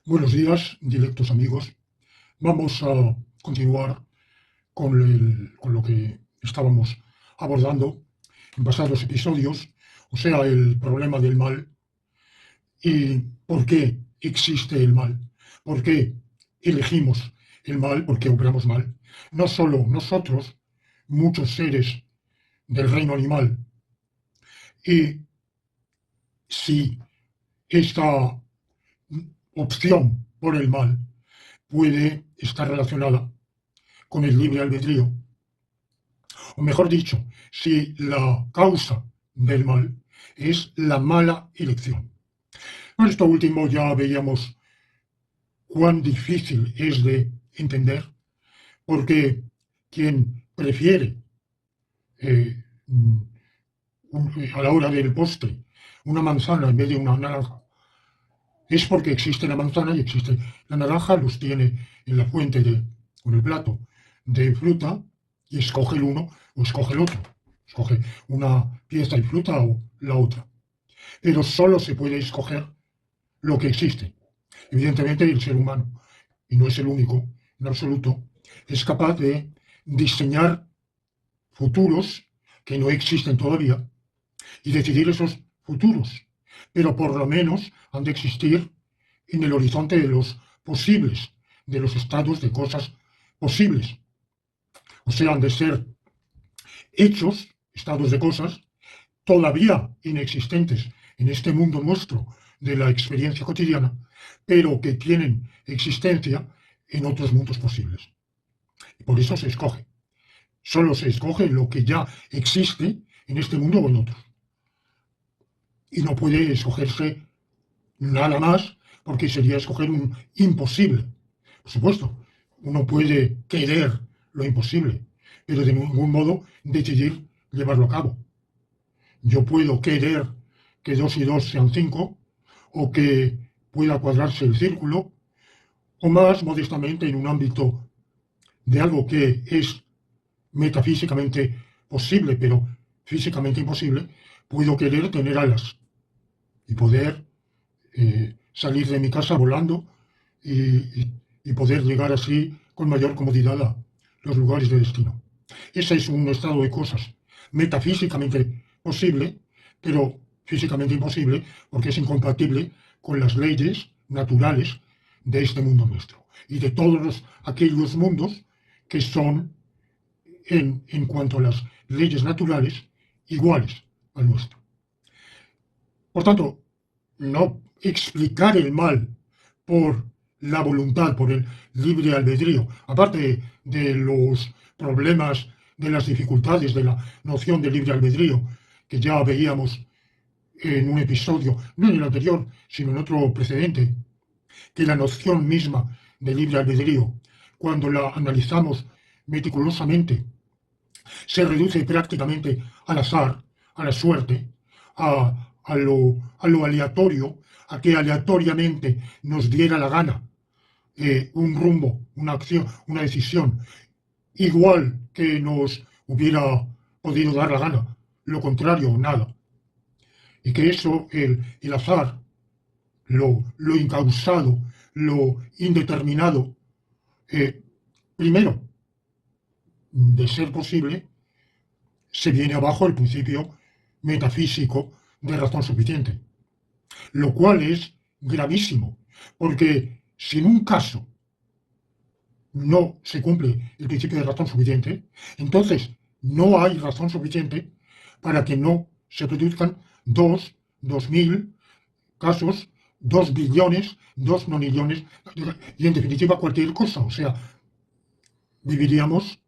Buenos días, directos amigos. Vamos a continuar con lo que estábamos abordando en pasados episodios, o sea, el problema del mal y por qué existe el mal, por qué elegimos el mal, por qué obramos mal. No solo nosotros, muchos seres del reino animal. Y si esta opción por el mal puede estar relacionada con el libre albedrío, o mejor dicho, si la causa del mal es la mala elección. Con esto último ya veíamos cuán difícil es de entender, porque quien prefiere eh, a la hora del postre una manzana en vez de una naranja, es porque existe la manzana y existe la naranja, los tiene en la fuente o en el plato de fruta y escoge el uno o escoge el otro. Escoge una pieza de fruta o la otra. Pero solo se puede escoger lo que existe. Evidentemente el ser humano, y no es el único en absoluto, es capaz de diseñar futuros que no existen todavía y decidir esos futuros. Pero por lo menos han de existir en el horizonte de los posibles, de los estados de cosas posibles. O sea, han de ser hechos, estados de cosas, todavía inexistentes en este mundo nuestro de la experiencia cotidiana, pero que tienen existencia en otros mundos posibles. Y por eso se escoge. Solo se escoge lo que ya existe en este mundo o en otros. Y no puede escogerse nada más porque sería escoger un imposible. Por supuesto, uno puede querer lo imposible, pero de ningún modo decidir llevarlo a cabo. Yo puedo querer que 2 y 2 sean 5, o que pueda cuadrarse el círculo, o más modestamente en un ámbito de algo que es metafísicamente posible, pero físicamente imposible, puedo querer tener alas y poder salir de mi casa volando y poder llegar así con mayor comodidad a los lugares de destino. Ese es un estado de cosas metafísicamente posible, pero físicamente imposible porque es incompatible con las leyes naturales de este mundo nuestro y de todos aquellos mundos que son, en cuanto a las leyes naturales, iguales al nuestro. Por tanto, no explicar el mal por la voluntad, por el libre albedrío, aparte de los problemas, de las dificultades de la noción de libre albedrío, que ya veíamos en un episodio, no en el anterior, sino en otro precedente, que la noción misma de libre albedrío, cuando la analizamos meticulosamente, se reduce prácticamente al azar, a la suerte, a lo aleatorio, a que aleatoriamente nos diera la gana un rumbo, una acción, una decisión, igual que nos hubiera podido dar la gana, lo contrario, nada. Y que eso, el azar, lo incausado, lo indeterminado, primero, de ser posible, se viene abajo el principio metafísico de razón suficiente, lo cual es gravísimo, porque si en un caso no se cumple el principio de razón suficiente, entonces no hay razón suficiente para que no se produzcan 2.000 casos, 2 billones, 2 nonillones, y en definitiva cualquier cosa. O sea, viviríamos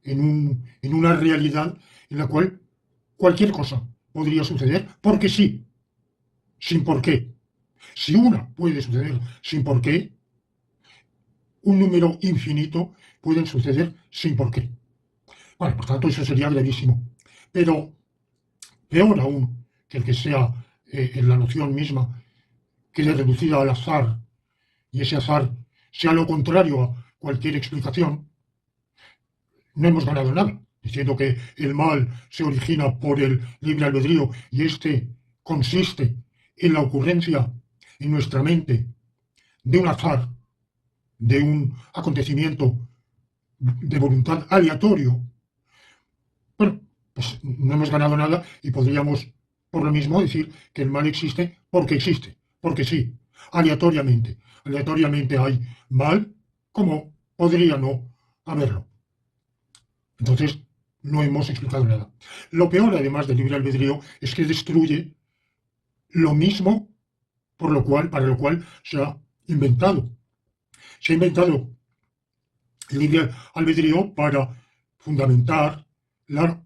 en una realidad en la cual cualquier cosa podría suceder porque sí, sin por qué. Si una puede suceder sin por qué, un número infinito pueden suceder sin por qué. Bueno, por tanto, eso sería gravísimo. Pero peor aún que el que sea en la noción misma quede reducida al azar y ese azar sea lo contrario a cualquier explicación, no hemos ganado nada. Diciendo que el mal se origina por el libre albedrío y este consiste en la ocurrencia en nuestra mente de un azar, de un acontecimiento de voluntad aleatorio, bueno, pues no hemos ganado nada y podríamos, por lo mismo, decir que el mal existe, porque sí, aleatoriamente. Aleatoriamente hay mal, como podría no haberlo. Entonces, no hemos explicado nada. Lo peor, además del libre albedrío, es que destruye lo mismo para lo cual se ha inventado. Se ha inventado el libre albedrío para fundamentar la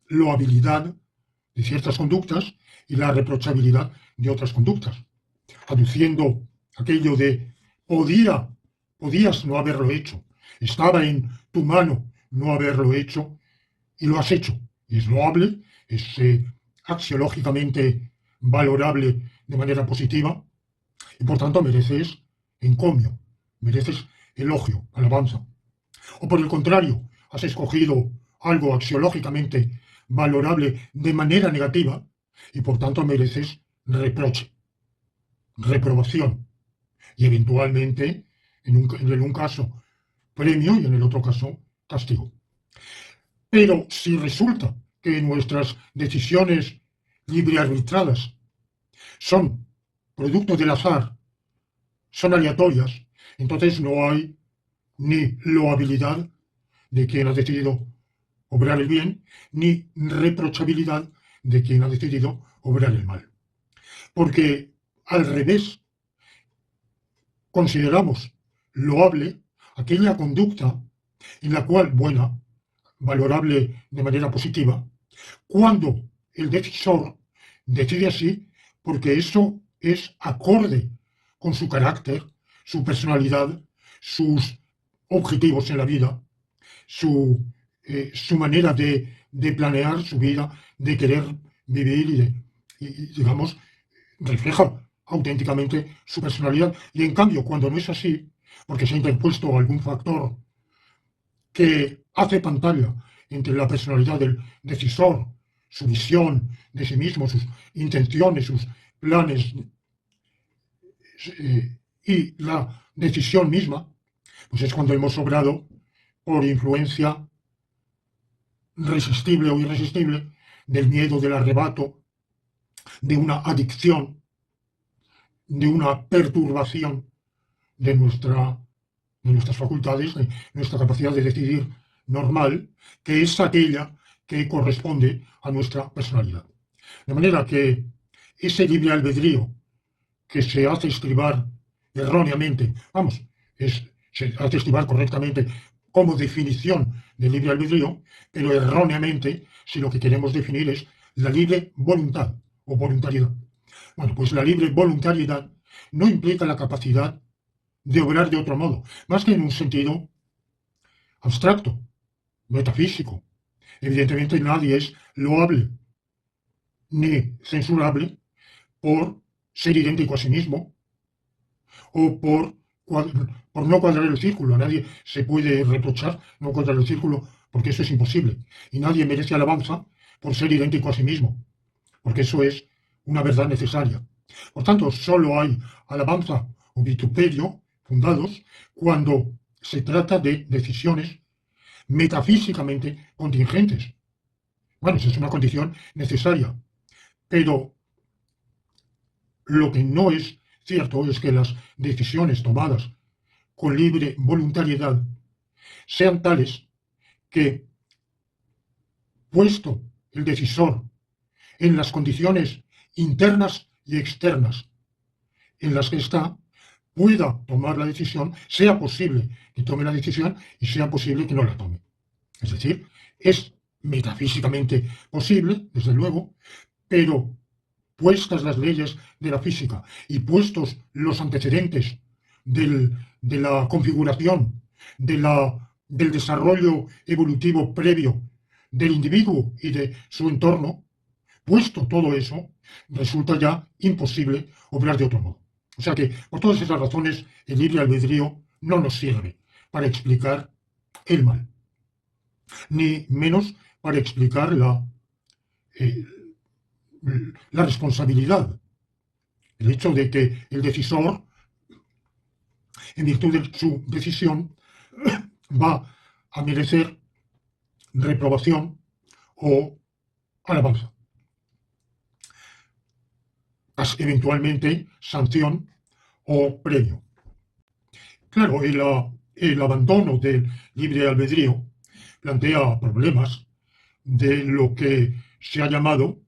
loabilidad de ciertas conductas y la reprochabilidad de otras conductas, aduciendo aquello de podías no haberlo hecho, estaba en tu mano no haberlo hecho y lo has hecho. Y es loable, es axiológicamente valorable de manera positiva y por tanto mereces encomio, mereces elogio, alabanza. O por el contrario, has escogido algo axiológicamente valorable de manera negativa y por tanto mereces reproche, reprobación y eventualmente, en un caso, premio y en el otro caso, castigo. Pero si resulta que nuestras decisiones libre arbitradas son producto del azar, son aleatorias, entonces no hay ni loabilidad de quien ha decidido obrar el bien, ni reprochabilidad de quien ha decidido obrar el mal. Porque al revés, consideramos loable aquella conducta en la cual, buena, valorable de manera positiva, cuando el decisor decide así, porque eso es acorde con su carácter, su personalidad, sus objetivos en la vida, su manera de planear su vida, de querer vivir digamos, refleja auténticamente su personalidad. Y en cambio, cuando no es así, porque se ha interpuesto algún factor que hace pantalla entre la personalidad del decisor, su visión de sí mismo, sus intenciones, sus planes y la decisión misma, pues es cuando hemos obrado por influencia resistible o irresistible del miedo, del arrebato, de una adicción, de una perturbación de, de nuestras facultades, de nuestra capacidad de decidir normal, que es aquella que corresponde a nuestra personalidad. De manera que ese libre albedrío que se hace estribar erróneamente, vamos, se hace estribar correctamente como definición de libre albedrío, pero erróneamente si lo que queremos definir es la libre voluntad o voluntariedad. Bueno, pues la libre voluntariedad no implica la capacidad de obrar de otro modo, más que en un sentido abstracto, metafísico. Evidentemente nadie es loable ni censurable por ser idéntico a sí mismo o por no cuadrar el círculo. A nadie se puede reprochar no cuadrar el círculo porque eso es imposible. Y nadie merece alabanza por ser idéntico a sí mismo, porque eso es una verdad necesaria. Por tanto, solo hay alabanza o vituperio fundados cuando se trata de decisiones metafísicamente contingentes. Bueno, esa es una condición necesaria, pero lo que no es cierto es que las decisiones tomadas con libre voluntariedad sean tales que, puesto el decisor en las condiciones internas y externas en las que está, pueda tomar la decisión, sea posible que tome la decisión y sea posible que no la tome. Es decir, es metafísicamente posible, desde luego, pero puestas las leyes de la física y puestos los antecedentes de la configuración, del desarrollo evolutivo previo del individuo y de su entorno, puesto todo eso, resulta ya imposible obrar de otro modo. O sea que, por todas esas razones, el libre albedrío no nos sirve para explicar el mal, ni menos para explicar eh, la responsabilidad. El hecho de que el decisor en virtud de su decisión, va a merecer reprobación o alabanza, eventualmente sanción o premio. Claro, el abandono del libre albedrío plantea problemas de lo que se ha llamado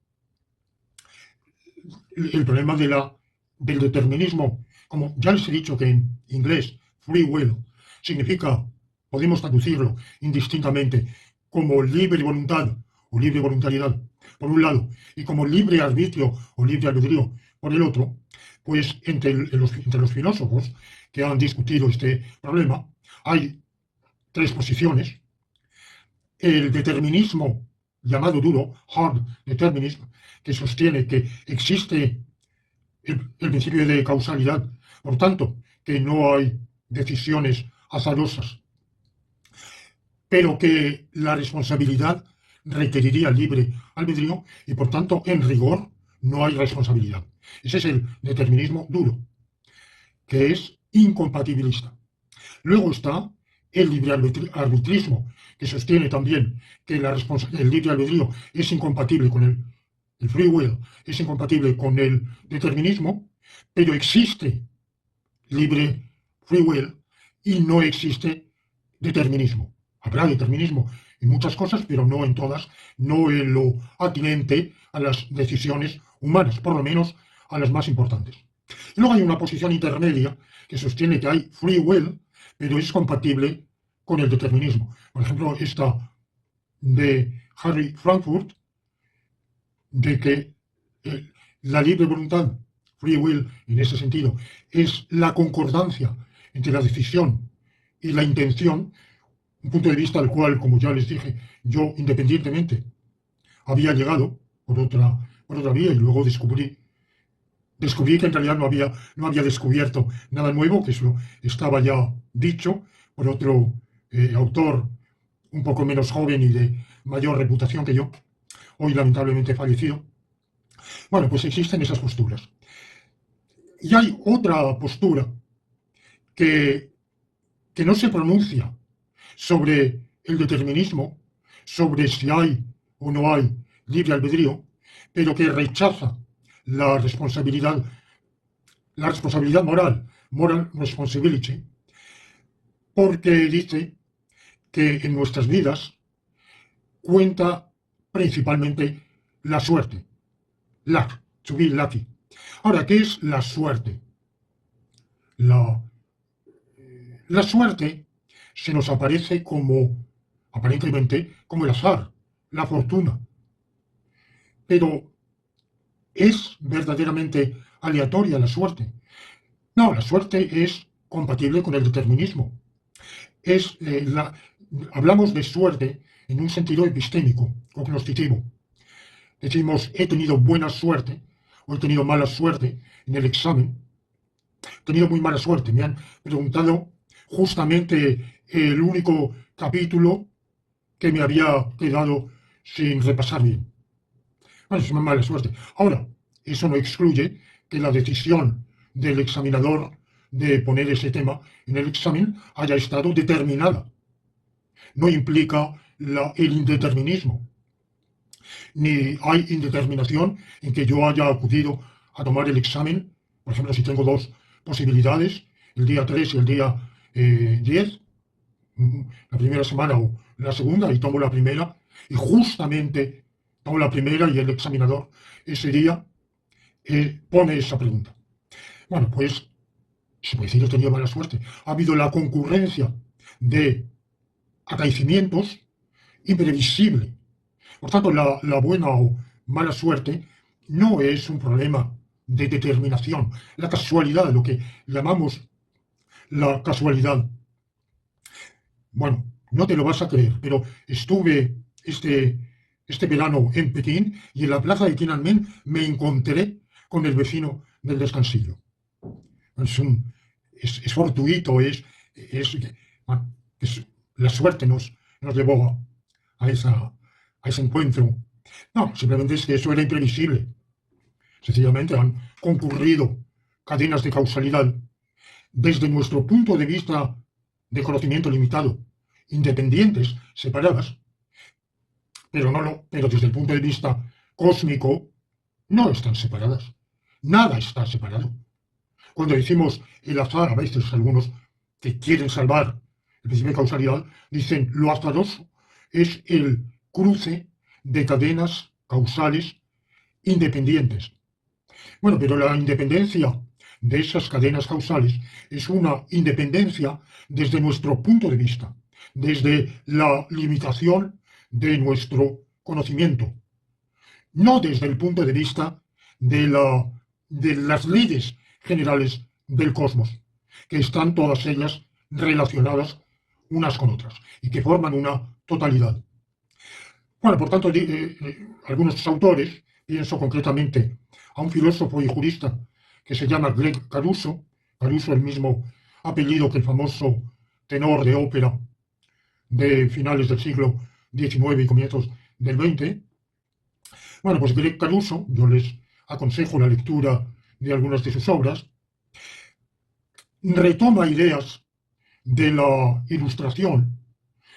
el problema del determinismo. Como ya les he dicho que en inglés free will significa, podemos traducirlo indistintamente como libre voluntad o libre voluntariedad por un lado y como libre arbitrio o libre albedrío por el otro, pues entre los filósofos que han discutido este problema hay tres posiciones. El determinismo llamado duro, hard determinism, que sostiene que existe el principio de causalidad, por tanto, que no hay decisiones azarosas, pero que la responsabilidad requeriría libre albedrío y, por tanto, en rigor, no hay responsabilidad. Ese es el determinismo duro, que es incompatibilista. Luego está el libre arbitrismo, que sostiene también que el libre albedrío es incompatible con el free will, es incompatible con el determinismo, pero existe libre free will y no existe determinismo. Habrá determinismo en muchas cosas, pero no en todas, no en lo atinente a las decisiones humanas, por lo menos a las más importantes. Y luego hay una posición intermedia que sostiene que hay free will, pero es compatible con el determinismo. Por ejemplo, esta de Harry Frankfurt, de que la libre voluntad, free will, en ese sentido, es la concordancia entre la decisión y la intención, un punto de vista al cual, como ya les dije, yo independientemente había llegado por otra vía y luego descubrí que en realidad no había descubierto nada nuevo, que eso estaba ya dicho por otro autor un poco menos joven y de mayor reputación que yo, hoy lamentablemente fallecido. Bueno, pues existen esas posturas. Y hay otra postura que no se pronuncia sobre el determinismo, sobre si hay o no hay libre albedrío, pero que rechaza la responsabilidad moral responsibility, porque dice que en nuestras vidas cuenta principalmente la suerte, luck, to be lucky. Ahora, ¿qué es la suerte? La suerte se nos aparece aparentemente, como el azar, la fortuna. Pero ¿es verdaderamente aleatoria la suerte? No, la suerte es compatible con el determinismo. Hablamos de suerte en un sentido epistémico, cognoscitivo. Decimos, he tenido buena suerte o he tenido mala suerte en el examen. He tenido muy mala suerte. Me han preguntado justamente el único capítulo que me había quedado sin repasar bien. Bueno, es una mala suerte. Ahora, eso no excluye que la decisión del examinador de poner ese tema en el examen haya estado determinada. No implica el indeterminismo, ni hay indeterminación en que yo haya acudido a tomar el examen. Por ejemplo, si tengo dos posibilidades, el día 3 y el día 10, la primera semana o la segunda, y tomo la primera, y justamente tomo la primera y el examinador ese día pone esa pregunta. Bueno, pues se puede decir que he tenido mala suerte. Ha habido la concurrencia de acaecimientos imprevisible. Por tanto, la buena o mala suerte no es un problema de determinación. La casualidad, lo que llamamos la casualidad. Bueno, no te lo vas a creer, pero estuve este verano en Pekín y en la plaza de Tiananmen me encontré con el vecino del descansillo. Es fortuito, bueno, la suerte nos llevó a ese encuentro. No, simplemente es que eso era imprevisible. Sencillamente han concurrido cadenas de causalidad desde nuestro punto de vista de conocimiento limitado, independientes, separadas, pero desde el punto de vista cósmico, no están separadas. Nada está separado. Cuando decimos el azar, a veces algunos que quieren salvar el principio de causalidad, dicen lo azaroso es el cruce de cadenas causales independientes. Bueno, pero la independencia de esas cadenas causales es una independencia desde nuestro punto de vista, desde la limitación de nuestro conocimiento, no desde el punto de vista de las leyes generales del cosmos, que están todas ellas relacionadas unas con otras y que forman una totalidad. Bueno, por tanto, algunos autores, pienso concretamente a un filósofo y jurista que se llama Greg Caruso, Caruso el mismo apellido que el famoso tenor de ópera de finales del siglo XIX y comienzos del XX. Bueno, pues Greg Caruso, yo les aconsejo la lectura de algunas de sus obras, retoma ideas de la Ilustración.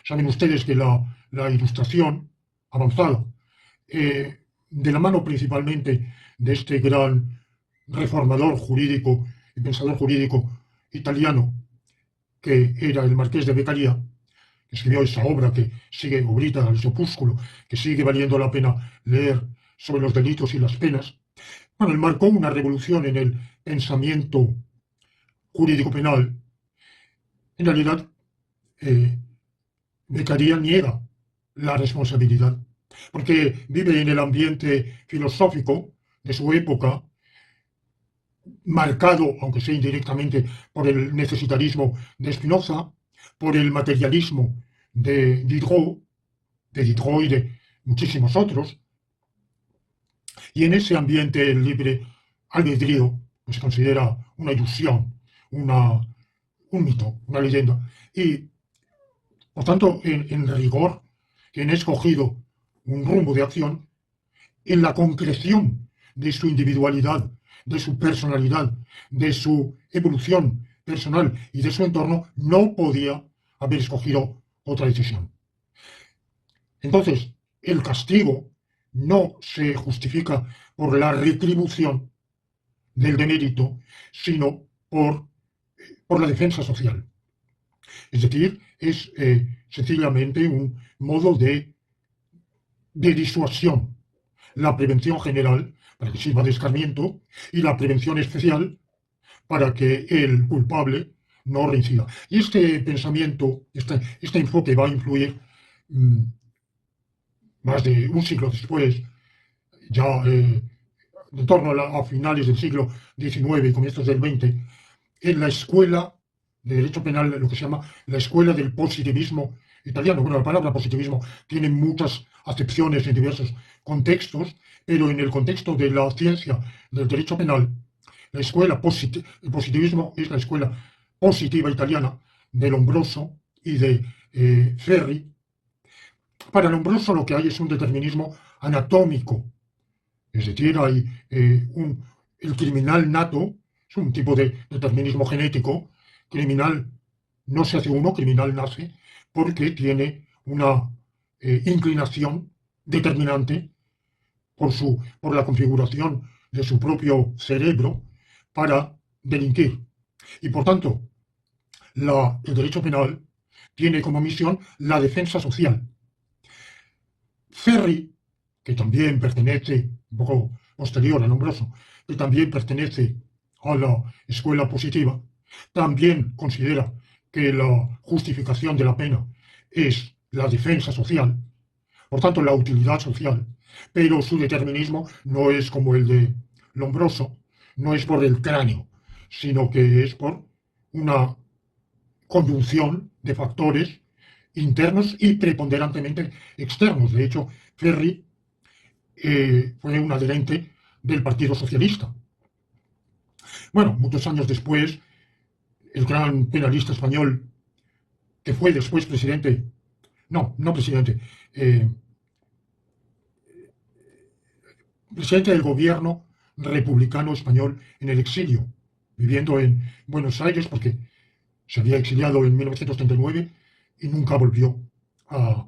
Saben ustedes que la Ilustración avanzada, de la mano principalmente de este gran reformador jurídico y pensador jurídico italiano, que era el Marqués de Beccaria, que escribió esa obra que sigue, obrita, el opúsculo, que sigue valiendo la pena leer sobre los delitos y las penas. Bueno, él marcó una revolución en el pensamiento jurídico penal. En realidad, Beccaria niega la responsabilidad, porque vive en el ambiente filosófico de su época, marcado, aunque sea indirectamente, por el necesitarismo de Spinoza, por el materialismo de Diderot y de muchísimos otros, y en ese ambiente el libre albedrío pues, se considera una ilusión, un mito, una leyenda, y por tanto, en rigor, quien ha escogido un rumbo de acción, en la concreción de su individualidad, de su personalidad, de su evolución personal y de su entorno, no podía haber escogido otra decisión. Entonces, el castigo no se justifica por la retribución del demérito, sino por la defensa social. Es decir, es sencillamente un modo de disuasión. La prevención general, para que sirva de escarmiento, y la prevención especial, para que el culpable no reincida. Y este pensamiento, este enfoque va a influir más de un siglo después, ya en torno a finales del siglo XIX y comienzos del XX, en la escuela de derecho penal, lo que se llama la escuela del positivismo italiano. Bueno, la palabra positivismo tiene muchas acepciones en diversos contextos, pero en el contexto de la ciencia del derecho penal, el positivismo es la escuela positiva italiana de Lombroso y de Ferri. Para Lombroso lo que hay es un determinismo anatómico, es decir, hay el criminal nato, es un tipo de determinismo genético. Criminal no se hace uno, criminal nace, porque tiene una inclinación determinante por la configuración de su propio cerebro para delinquir. Y por tanto, el derecho penal tiene como misión la defensa social. Ferri, que también pertenece, un poco posterior a Lombroso, que también pertenece a la escuela positiva, también considera que la justificación de la pena es la defensa social, por tanto la utilidad social, pero su determinismo no es como el de Lombroso, no es por el cráneo, sino que es por una conjunción de factores internos y preponderantemente externos. De hecho, Ferri fue un adherente del Partido Socialista. Bueno, muchos años después, el gran penalista español, que fue después presidente, no presidente, presidente del gobierno republicano español en el exilio, viviendo en Buenos Aires porque se había exiliado en 1939 y nunca volvió a,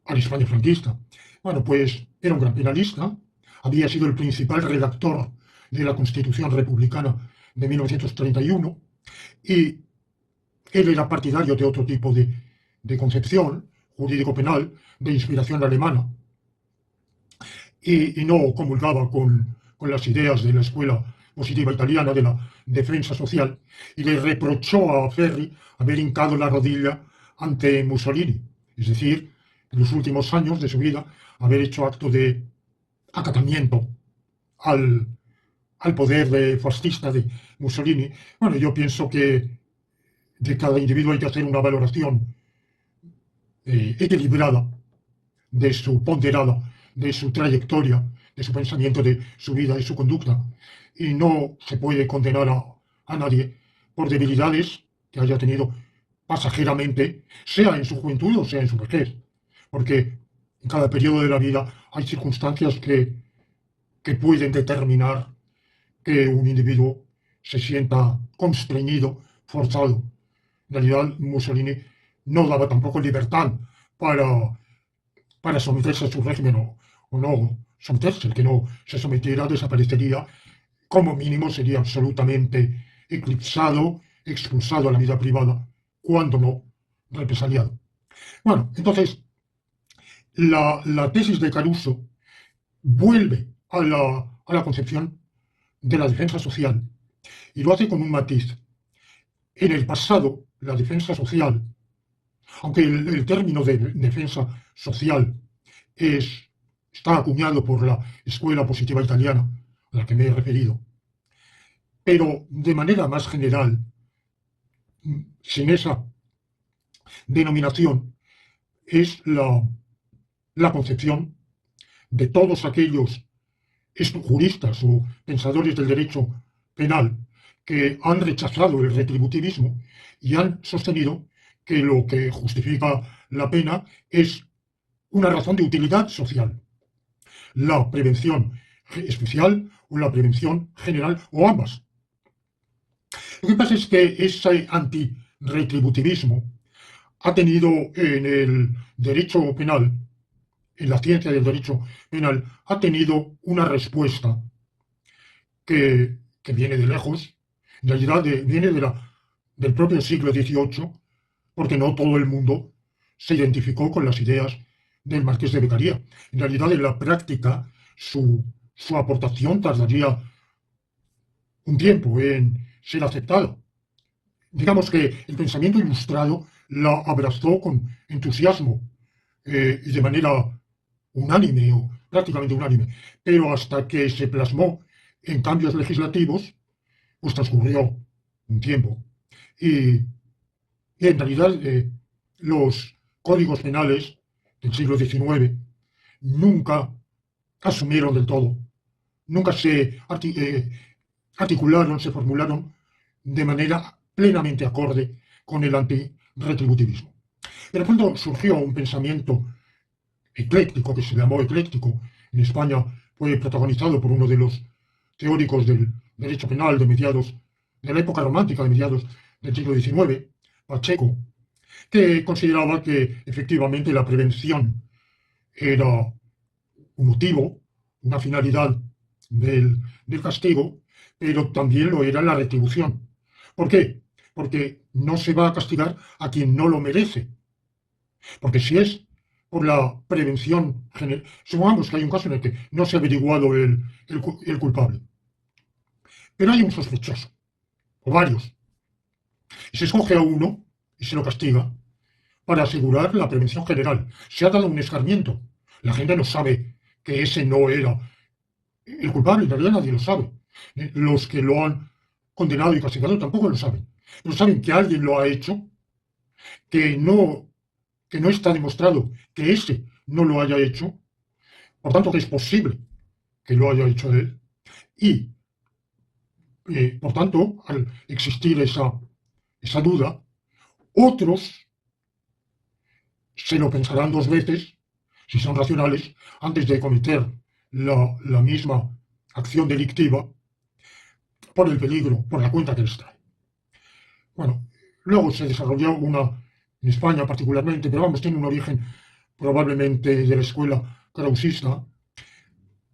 a la España franquista. Bueno, pues era un gran penalista, había sido el principal redactor de la Constitución Republicana de 1931 y él era partidario de otro tipo de concepción jurídico-penal de inspiración alemana y no comulgaba con las ideas de la escuela positiva italiana de la defensa social y le reprochó a Ferri haber hincado la rodilla ante Mussolini, es decir, en los últimos años de su vida haber hecho acto de acatamiento al, al poder fascista de Mussolini. Bueno, yo pienso que de cada individuo hay que hacer una valoración equilibrada de su ponderada, de su trayectoria, de su pensamiento, de su vida, de su conducta. Y no se puede condenar a nadie por debilidades que haya tenido pasajeramente, sea en su juventud o sea en su vejez. Porque en cada periodo de la vida hay circunstancias que pueden determinar que un individuo se sienta constreñido, forzado. En realidad, Mussolini no daba tampoco libertad para someterse a su régimen o no someterse. El que no se sometiera desaparecería, como mínimo sería absolutamente eclipsado, expulsado a la vida privada, cuando no represaliado. Bueno, entonces, la tesis de Caruso vuelve a la concepción de la defensa social y lo hace con un matiz. En el pasado, la defensa social, aunque el término de defensa social está acuñado por la escuela positiva italiana a la que me he referido, pero de manera más general, sin esa denominación, es la concepción de todos aquellos juristas o pensadores del derecho penal que han rechazado el retributivismo y han sostenido que lo que justifica la pena es una razón de utilidad social, la prevención especial o la prevención general o ambas. Lo que pasa es que ese antirretributivismo ha tenido en el derecho penal, en la ciencia del derecho penal, ha tenido una respuesta que viene de lejos, en realidad viene del propio siglo XVIII, porque no todo el mundo se identificó con las ideas del Marqués de Beccaria. En realidad, en la práctica, su aportación tardaría un tiempo en ser aceptada. Digamos que el pensamiento ilustrado la abrazó con entusiasmo y de manera unánime o prácticamente unánime, pero hasta que se plasmó en cambios legislativos, pues transcurrió un tiempo. Y en realidad los códigos penales del siglo XIX nunca asumieron del todo, nunca se articularon, se formularon de manera plenamente acorde con el antirretributivismo. Pero cuando surgió un pensamiento ecléctico, que se llamó ecléctico, en España fue protagonizado por uno de los teóricos del derecho penal de la época romántica, de mediados del siglo XIX, Pacheco, que consideraba que efectivamente la prevención era un motivo, una finalidad del castigo, pero también lo era la retribución. ¿Por qué? Porque no se va a castigar a quien no lo merece. Porque si es por la prevención general, supongamos que hay un caso en el que no se ha averiguado el culpable, pero hay un sospechoso, o varios, y se escoge a uno y se lo castiga para asegurar la prevención general. Se ha dado un escarmiento. La gente no sabe que ese no era el culpable, en realidad nadie lo sabe. Los que lo han condenado y castigado tampoco lo saben. Pero saben que alguien lo ha hecho, que no está demostrado que ese no lo haya hecho, por tanto que es posible que lo haya hecho él. Y, por tanto, al existir esa duda, otros se lo pensarán dos veces, si son racionales, antes de cometer la misma acción delictiva, por el peligro, por la cuenta que les trae. Bueno, luego se desarrolló una, en España particularmente, pero vamos, tiene un origen probablemente de la escuela krausista,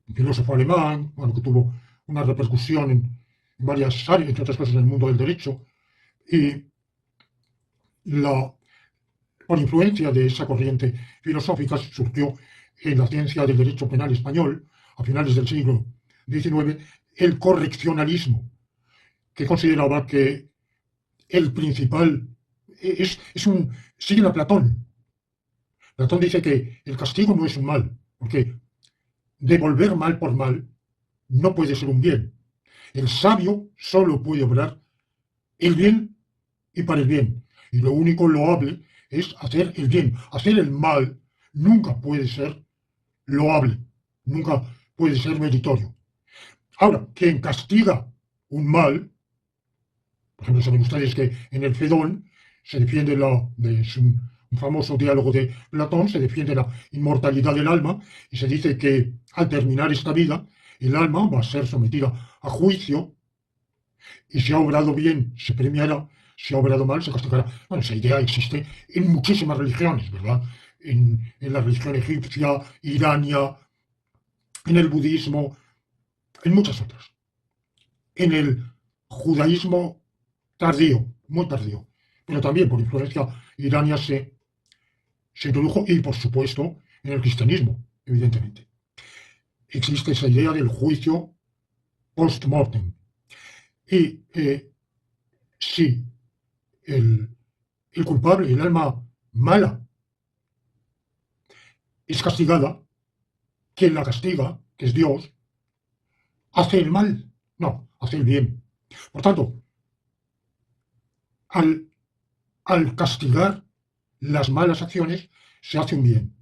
un filósofo alemán, bueno, que tuvo una repercusión en varias áreas, entre otras cosas en el mundo del derecho, y por influencia de esa corriente filosófica surgió en la ciencia del derecho penal español, a finales del siglo XIX, el correccionalismo, que consideraba que el principal sigue a Platón. Platón dice que el castigo no es un mal, porque devolver mal por mal no puede ser un bien. El sabio solo puede obrar el bien y para el bien. Y lo único loable es hacer el bien. Hacer el mal nunca puede ser loable, nunca puede ser meritorio. Ahora, quien castiga un mal, por ejemplo, saben ustedes que en el Fedón se defiende es un famoso diálogo de Platón, se defiende la inmortalidad del alma y se dice que al terminar esta vida, el alma va a ser sometida a juicio y si ha obrado bien se premiará, si ha obrado mal se castigará. Bueno, esa idea existe en muchísimas religiones, ¿verdad? En la religión egipcia, irania, en el budismo, en muchas otras. En el judaísmo tardío, muy tardío, pero también por influencia irania se introdujo y, por supuesto, en el cristianismo, evidentemente. Existe esa idea del juicio post-mortem. Y si el culpable, el alma mala, es castigada, quien la castiga, que es Dios, hace el mal, no, hace el bien. Por tanto, al castigar las malas acciones, se hace un bien.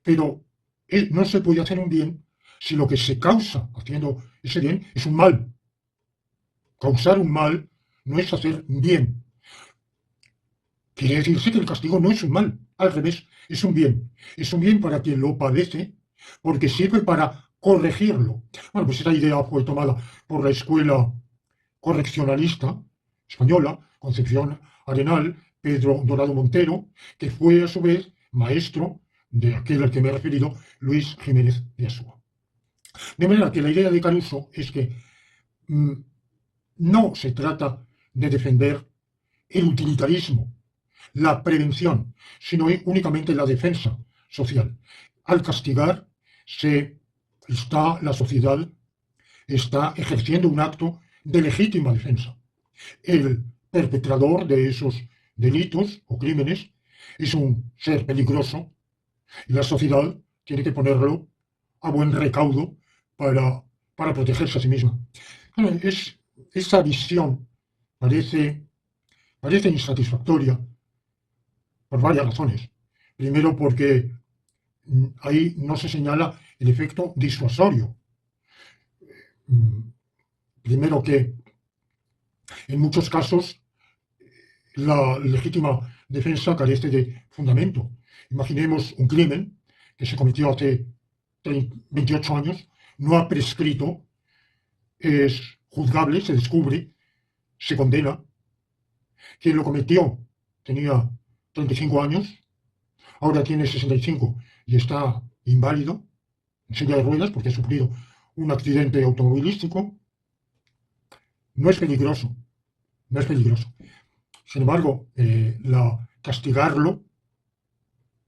Pero no se puede hacer un bien si lo que se causa haciendo ese bien es un mal. Causar un mal no es hacer un bien. Quiere decirse que el castigo no es un mal, al revés, es un bien. Es un bien para quien lo padece, porque sirve para corregirlo. Bueno, pues esa idea fue tomada por la escuela correccionalista española, Concepción Arenal, Pedro Dorado Montero, que fue a su vez maestro de aquel al que me he referido, Luis Jiménez de Asúa. De manera que la idea de Caruso es que no se trata de defender el utilitarismo, la prevención, sino únicamente la defensa social. Al castigar, la sociedad está ejerciendo un acto de legítima defensa. El perpetrador de esos delitos o crímenes es un ser peligroso y la sociedad tiene que ponerlo a buen recaudo para protegerse a sí misma. Bueno, esa visión parece insatisfactoria por varias razones. Primero, porque ahí no se señala el efecto disuasorio. Primero que en muchos casos la legítima defensa carece de fundamento. Imaginemos un crimen que se cometió hace 28 años, no ha prescrito, es juzgable, se descubre, se condena. Quien lo cometió tenía 35 años, ahora tiene 65 y está inválido, en silla de ruedas porque ha sufrido un accidente automovilístico. No es peligroso, no es peligroso. Sin embargo, castigarlo,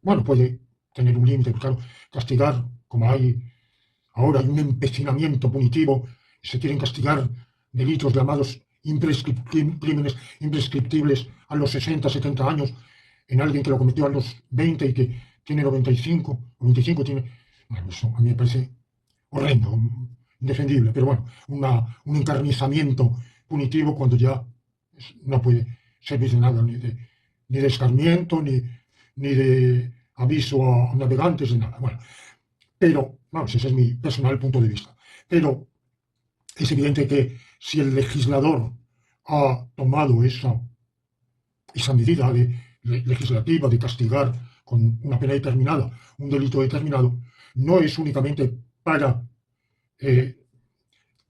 bueno, puede tener un límite, pero claro, castigar, como ahora hay un empecinamiento punitivo, se quieren castigar delitos llamados crímenes imprescriptibles a los 60, 70 años, en alguien que lo cometió a los 20 y que tiene 95, o 25 tiene... Bueno, eso a mí me parece horrendo, indefendible, pero bueno, un encarnizamiento punitivo cuando ya no puede servir de nada, ni de escarmiento, ni de aviso a navegantes, de nada. Bueno, pero, vamos, ese es mi personal punto de vista. Pero es evidente que si el legislador ha tomado esa medida legislativa de castigar con una pena determinada un delito determinado, no es únicamente para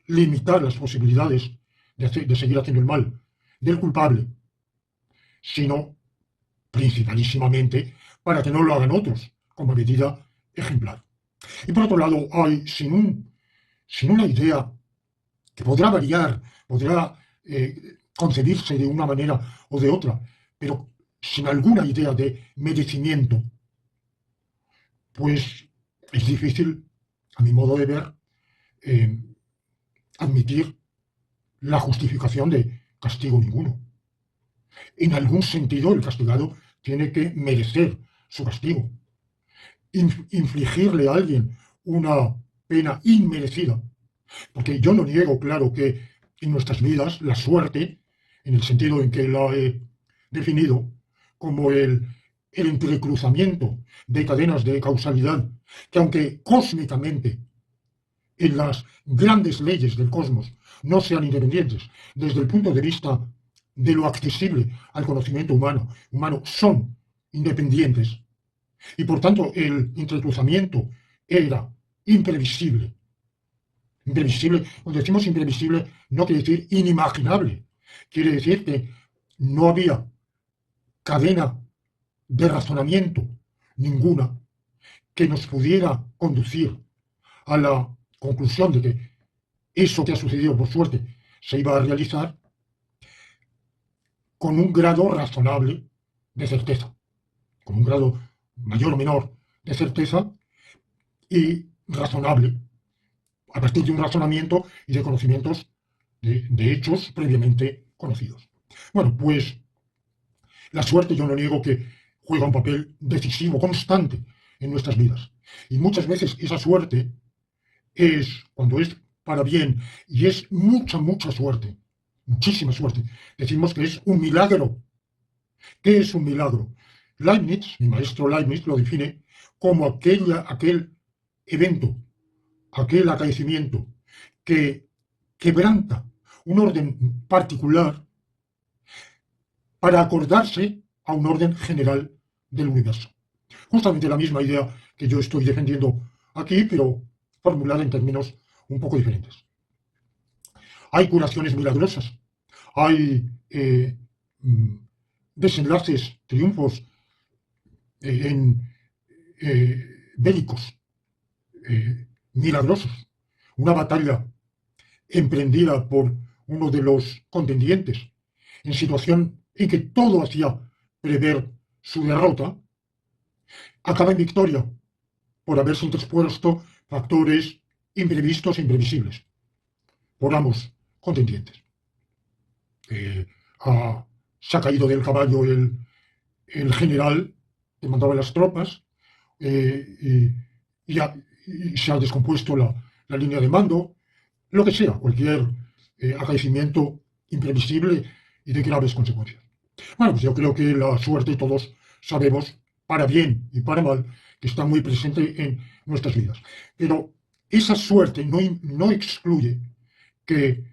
limitar las posibilidades de seguir haciendo el mal del culpable, sino principalísimamente para que no lo hagan otros, como medida ejemplar. Y por otro lado, hay, sin una idea que podrá variar, podrá concebirse de una manera o de otra, pero sin alguna idea de merecimiento, pues es difícil, a mi modo de ver, eh, admitir la justificación de castigo ninguno. En algún sentido, el castigado tiene que merecer su castigo. Infligirle a alguien una pena inmerecida. Porque yo no niego, claro, que en nuestras vidas la suerte, en el sentido en que la he definido, como el entrecruzamiento de cadenas de causalidad, que aunque cósmicamente en las grandes leyes del cosmos no sean independientes, desde el punto de vista de lo accesible al conocimiento humano son independientes, y por tanto el entrecruzamiento era imprevisible. Imprevisible, cuando decimos imprevisible, no quiere decir inimaginable. Quiere decir que no había cadena de razonamiento ninguna que nos pudiera conducir a la conclusión de que eso que ha sucedido por suerte se iba a realizar con un grado razonable de certeza, con un grado mayor o menor de certeza y razonable, a partir de un razonamiento y de conocimientos de hechos previamente conocidos. Bueno, pues la suerte, yo no niego que juega un papel decisivo, constante en nuestras vidas. Y muchas veces esa suerte es, cuando es para bien, y es mucha suerte, muchísima suerte, decimos que es un milagro. ¿Qué es un milagro? Leibniz, mi maestro Leibniz, lo define como aquel evento, aquel acaecimiento que quebranta un orden particular para acordarse a un orden general del universo. Justamente la misma idea que yo estoy defendiendo aquí, pero formulada en términos un poco diferentes. Hay curaciones milagrosas, hay desenlaces, triunfos bélicos milagrosos. Una batalla emprendida por uno de los contendientes en situación en que todo hacía prever su derrota, acaba en victoria por haberse interpuesto factores imprevistos e imprevisibles por ambos contendientes. Se ha caído del caballo el general que mandaba las tropas y se ha descompuesto la línea de mando, lo que sea, cualquier acaecimiento imprevisible y de graves consecuencias. Bueno, pues yo creo que la suerte, todos sabemos, para bien y para mal, que está muy presente en nuestras vidas. Pero esa suerte no excluye que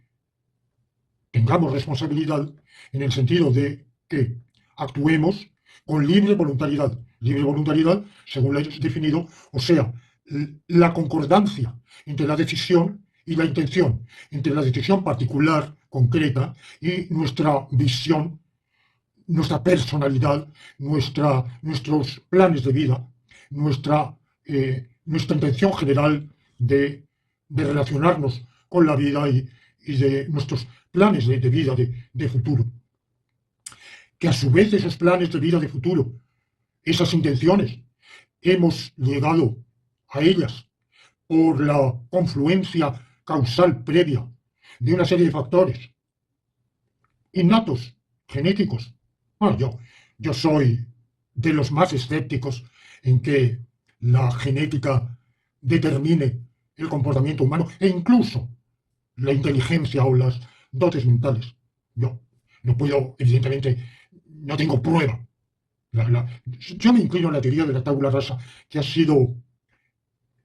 tengamos responsabilidad en el sentido de que actuemos con libre voluntariedad. Libre voluntariedad, según lo he definido, o sea, la concordancia entre la decisión y la intención, entre la decisión particular, concreta, y nuestra visión, nuestra personalidad, nuestros planes de vida, nuestra intención general de relacionarnos con la vida y de nuestros planes de vida de futuro. Que a su vez esos planes de vida de futuro, esas intenciones, hemos llegado a ellas por la confluencia causal previa de una serie de factores innatos, genéticos. Bueno, yo soy de los más escépticos en que la genética determine el comportamiento humano e incluso la inteligencia o las dotes mentales. Yo no puedo, evidentemente, no tengo prueba. Yo me inclino en la teoría de la tabula rasa, que ha sido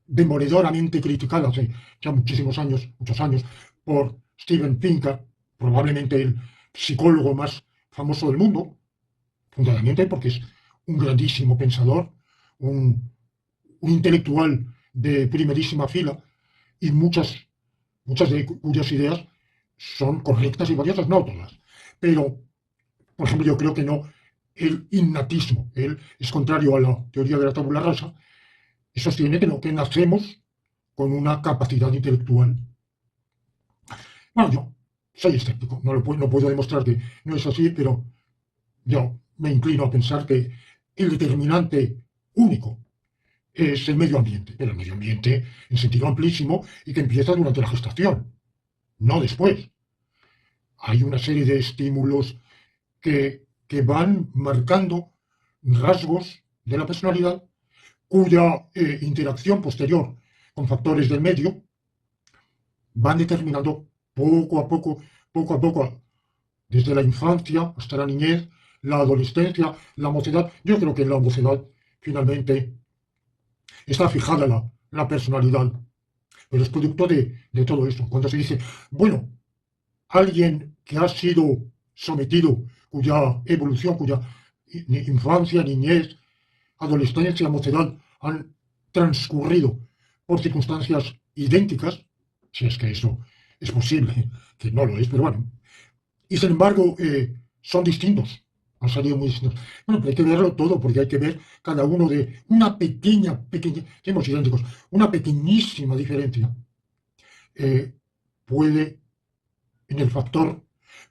demoledoramente criticada hace ya muchos años, por Steven Pinker, probablemente el psicólogo más famoso del mundo, fundamentalmente porque es un grandísimo pensador, un intelectual de primerísima fila, y muchas de cuyas ideas son correctas y valiosas, no todas. Pero, por ejemplo, yo creo que no, el innatismo, él es contrario a la teoría de la tabula rasa, y sostiene que no, que nacemos con una capacidad intelectual. Bueno, yo soy escéptico, no puedo demostrar que no es así, pero yo me inclino a pensar que el determinante único es el medio ambiente, pero el medio ambiente en sentido amplísimo y que empieza durante la gestación, no después. Hay una serie de estímulos que van marcando rasgos de la personalidad cuya interacción posterior con factores del medio van determinando poco a poco, desde la infancia hasta la niñez, la adolescencia, la mocedad. Yo creo que en la mocedad finalmente está fijada la personalidad, pero es producto de todo eso. Cuando se dice, bueno, alguien que ha sido sometido, cuya evolución, cuya infancia, niñez, adolescencia, mocedad han transcurrido por circunstancias idénticas, si es que eso es posible, que no lo es, pero bueno, y sin embargo son distintos, han salido muy distintos. Bueno, pero hay que verlo todo, porque hay que ver cada uno de una pequeña, somos idénticos, una pequeñísima diferencia puede, en el factor,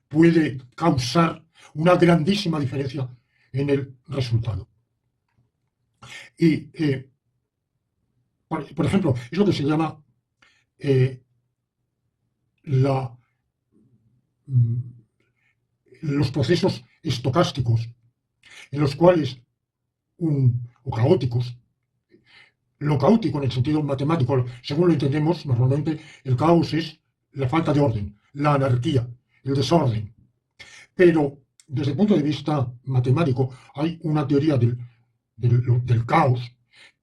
puede causar una grandísima diferencia en el resultado. Y, por ejemplo, es lo que se llama eh, la, mm, los procesos estocásticos, en los cuales, o caóticos, lo caótico en el sentido matemático, según lo entendemos, normalmente el caos es la falta de orden, la anarquía, el desorden. Pero desde el punto de vista matemático hay una teoría del caos,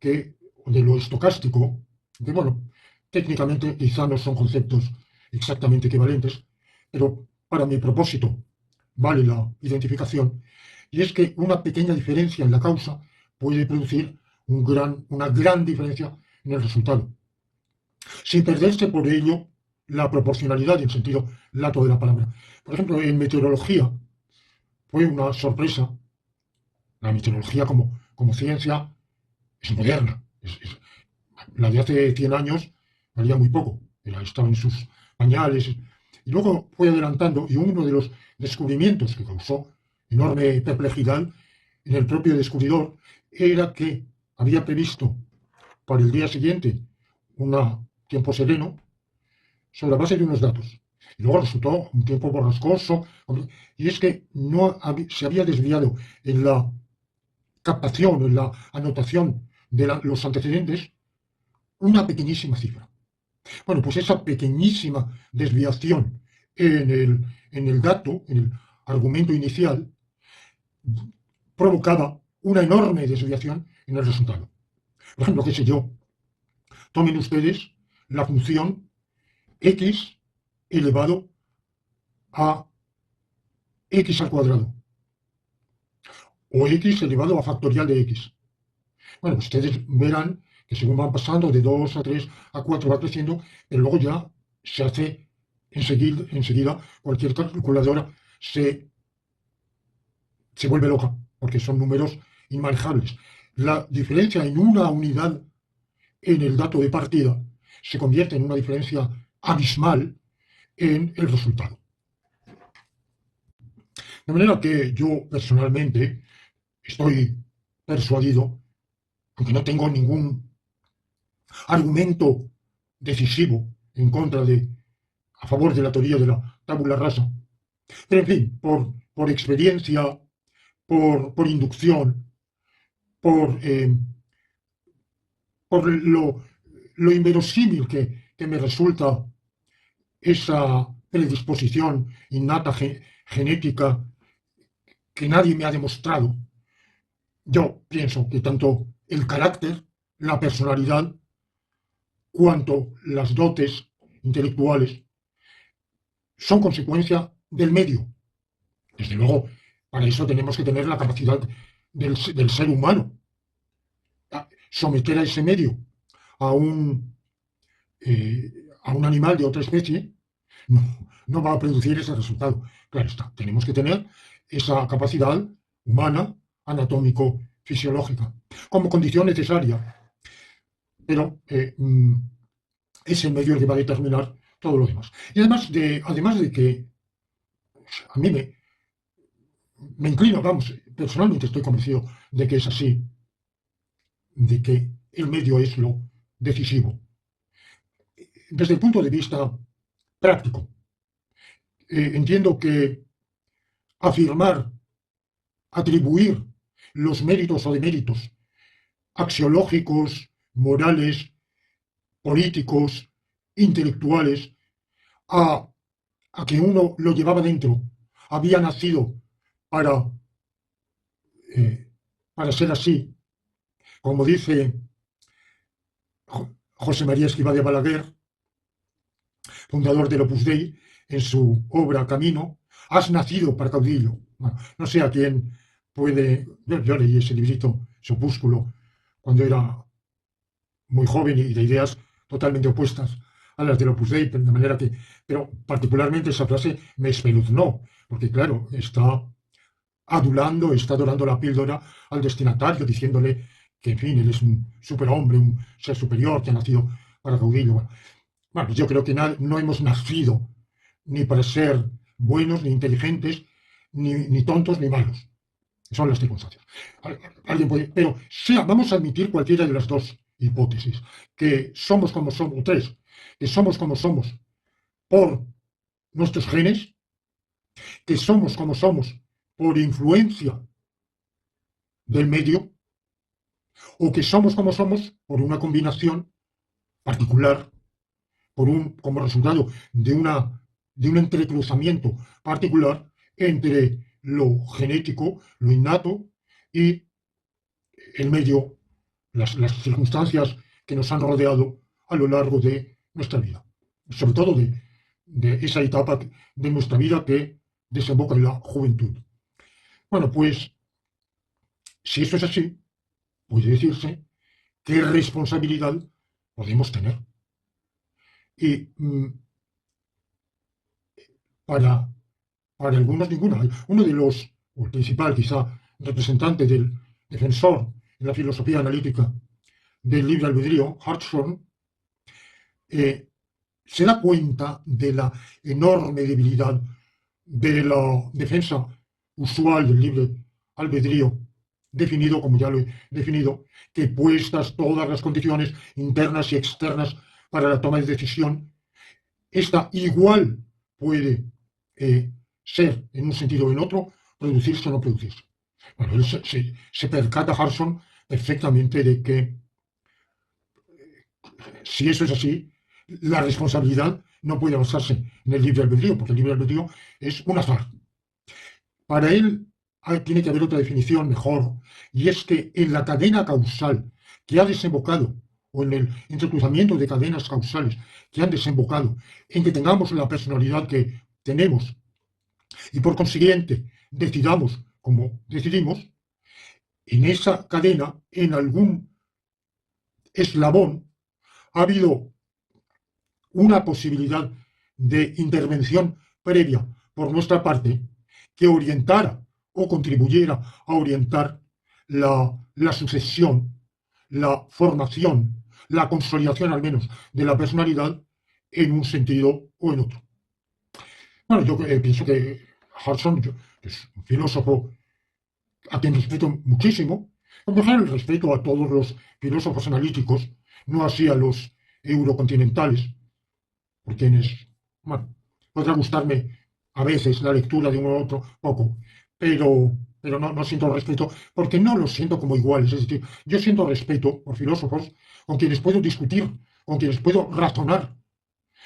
de lo estocástico, que bueno, técnicamente quizá no son conceptos exactamente equivalentes, pero para mi propósito vale la identificación, y es que una pequeña diferencia en la causa puede producir una gran diferencia en el resultado, sin perderse por ello la proporcionalidad y el sentido lato de la palabra. Por ejemplo, en meteorología fue una sorpresa. La meteorología como ciencia es moderna. La de hace 100 años valía muy poco, estaba en sus pañales. Y luego fue adelantando, y uno de los descubrimientos que causó enorme perplejidad en el propio descubridor era que había previsto para el día siguiente un tiempo sereno sobre la base de unos datos. Y luego resultó un tiempo borrascoso, y es que se había desviado en la captación, en la anotación de los antecedentes, una pequeñísima cifra. Bueno, pues esa pequeñísima desviación en el dato, en el argumento inicial, provocaba una enorme desviación en el resultado. Por ejemplo, qué sé yo, tomen ustedes la función x elevado a x al cuadrado, o x elevado a factorial de x. Bueno, ustedes verán que según van pasando de 2 a 3 a 4 va creciendo, pero luego ya se hace enseguida cualquier calculadora se vuelve loca, porque son números inmanejables. La diferencia en una unidad en el dato de partida se convierte en una diferencia abismal en el resultado. De manera que yo personalmente estoy persuadido, aunque no tengo ningún argumento decisivo a favor de la teoría de la tabula rasa, pero en fin, por experiencia, por inducción, por lo inverosímil que me resulta esa predisposición innata genética que nadie me ha demostrado, yo pienso que tanto el carácter, la personalidad, cuanto las dotes intelectuales son consecuencia del medio. Desde luego, para eso tenemos que tener la capacidad del ser humano, someter a ese medio a un animal de otra especie, no va a producir ese resultado. Claro está, tenemos que tener esa capacidad humana, anatómico-fisiológica, como condición necesaria, pero es el medio el que va a determinar todo lo demás. Y además de que a mí me inclino, vamos, personalmente estoy convencido de que es así, de que el medio es lo decisivo. Desde el punto de vista práctico, entiendo que afirmar, atribuir los méritos o deméritos axiológicos, morales, políticos, intelectuales, a, a que uno lo llevaba dentro, había nacido para, eh, para ser así, como dice José María Escrivá de Balaguer, fundador del Opus Dei, en su obra Camino, has nacido para caudillo. Bueno, no sé a quién puede. Yo leí ese librito, ese opúsculo, cuando era muy joven y de ideas totalmente opuestas a las del Opus Dei, de manera que. Pero particularmente esa frase me espeluznó, porque claro, está adulando, está dorando la píldora al destinatario, diciéndole que, en fin, él es un superhombre, un ser superior que ha nacido para caudillo. Bueno, yo creo que no hemos nacido ni para ser buenos, ni inteligentes, ni tontos, ni malos. Son las circunstancias. Alguien puede, pero vamos a admitir cualquiera de las dos hipótesis, que somos como somos, tres, que somos como somos por nuestros genes, que somos como somos por influencia del medio, o que somos como somos por una combinación particular, como resultado de un entrecruzamiento particular entre lo genético, lo innato y el medio, las circunstancias que nos han rodeado a lo largo de nuestra vida, sobre todo de esa etapa de nuestra vida que desemboca en la juventud. Bueno, pues si eso es así, puede decirse qué responsabilidad podemos tener. Y para algunos ninguna. Uno de los, o el principal quizá, representante del defensor en la filosofía analítica del libre albedrío, Hartshorne, se da cuenta de la enorme debilidad de la defensa usual del libre albedrío, definido, como ya lo he definido, que puestas todas las condiciones internas y externas para la toma de decisión, esta igual puede ser en un sentido o en otro, producirse o no producirse. Bueno, él se percata Hartshorne perfectamente de que si eso es así, la responsabilidad no puede basarse en el libre albedrío, porque el libre albedrío es un azar. Para él tiene que haber otra definición mejor, y es que en la cadena causal que ha desembocado, o en el entrecruzamiento de cadenas causales que han desembocado en que tengamos la personalidad que tenemos y por consiguiente decidamos como decidimos, en esa cadena, en algún eslabón, ha habido una posibilidad de intervención previa por nuestra parte que orientara o contribuyera a orientar la sucesión, la formación, la consolidación al menos de la personalidad en un sentido o en otro. Bueno, yo pienso que Hartshorne es un filósofo a quien respeto muchísimo, como el respeto a todos los filósofos analíticos, no así a los eurocontinentales, por quienes, bueno, podrá gustarme a veces la lectura de uno u otro, poco, pero no siento respeto, porque no los siento como iguales. Es decir, yo siento respeto por filósofos con quienes puedo discutir, con quienes puedo razonar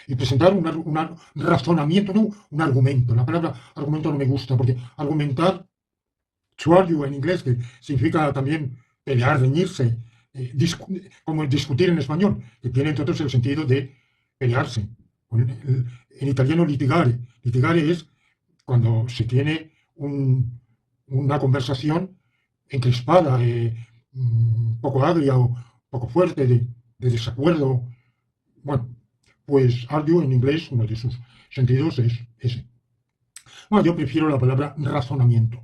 y presentar un razonamiento, no un argumento. La palabra argumento no me gusta, porque argumentar, to argue en inglés, que significa también pelear, reñirse, como discutir en español, que tiene entre otros el sentido de pelearse. En italiano litigare. Litigare es cuando se tiene una conversación encrespada, poco agria o poco fuerte, de desacuerdo. Bueno, pues argue en inglés, uno de sus sentidos es ese. Bueno, yo prefiero la palabra razonamiento.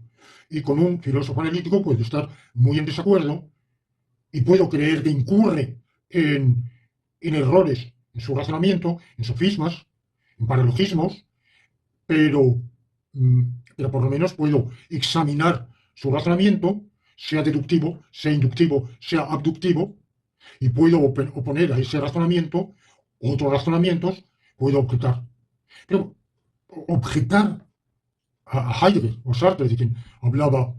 Y con un filósofo analítico puedo estar muy en desacuerdo y puedo creer que incurre en errores en su razonamiento, en sofismas, en paralogismos, pero, mm, pero por lo menos puedo examinar su razonamiento, sea deductivo, sea inductivo, sea abductivo, y puedo oponer a ese razonamiento otros razonamientos, puedo objetar. Pero objetar a Heidegger o Sartre, de quien hablaba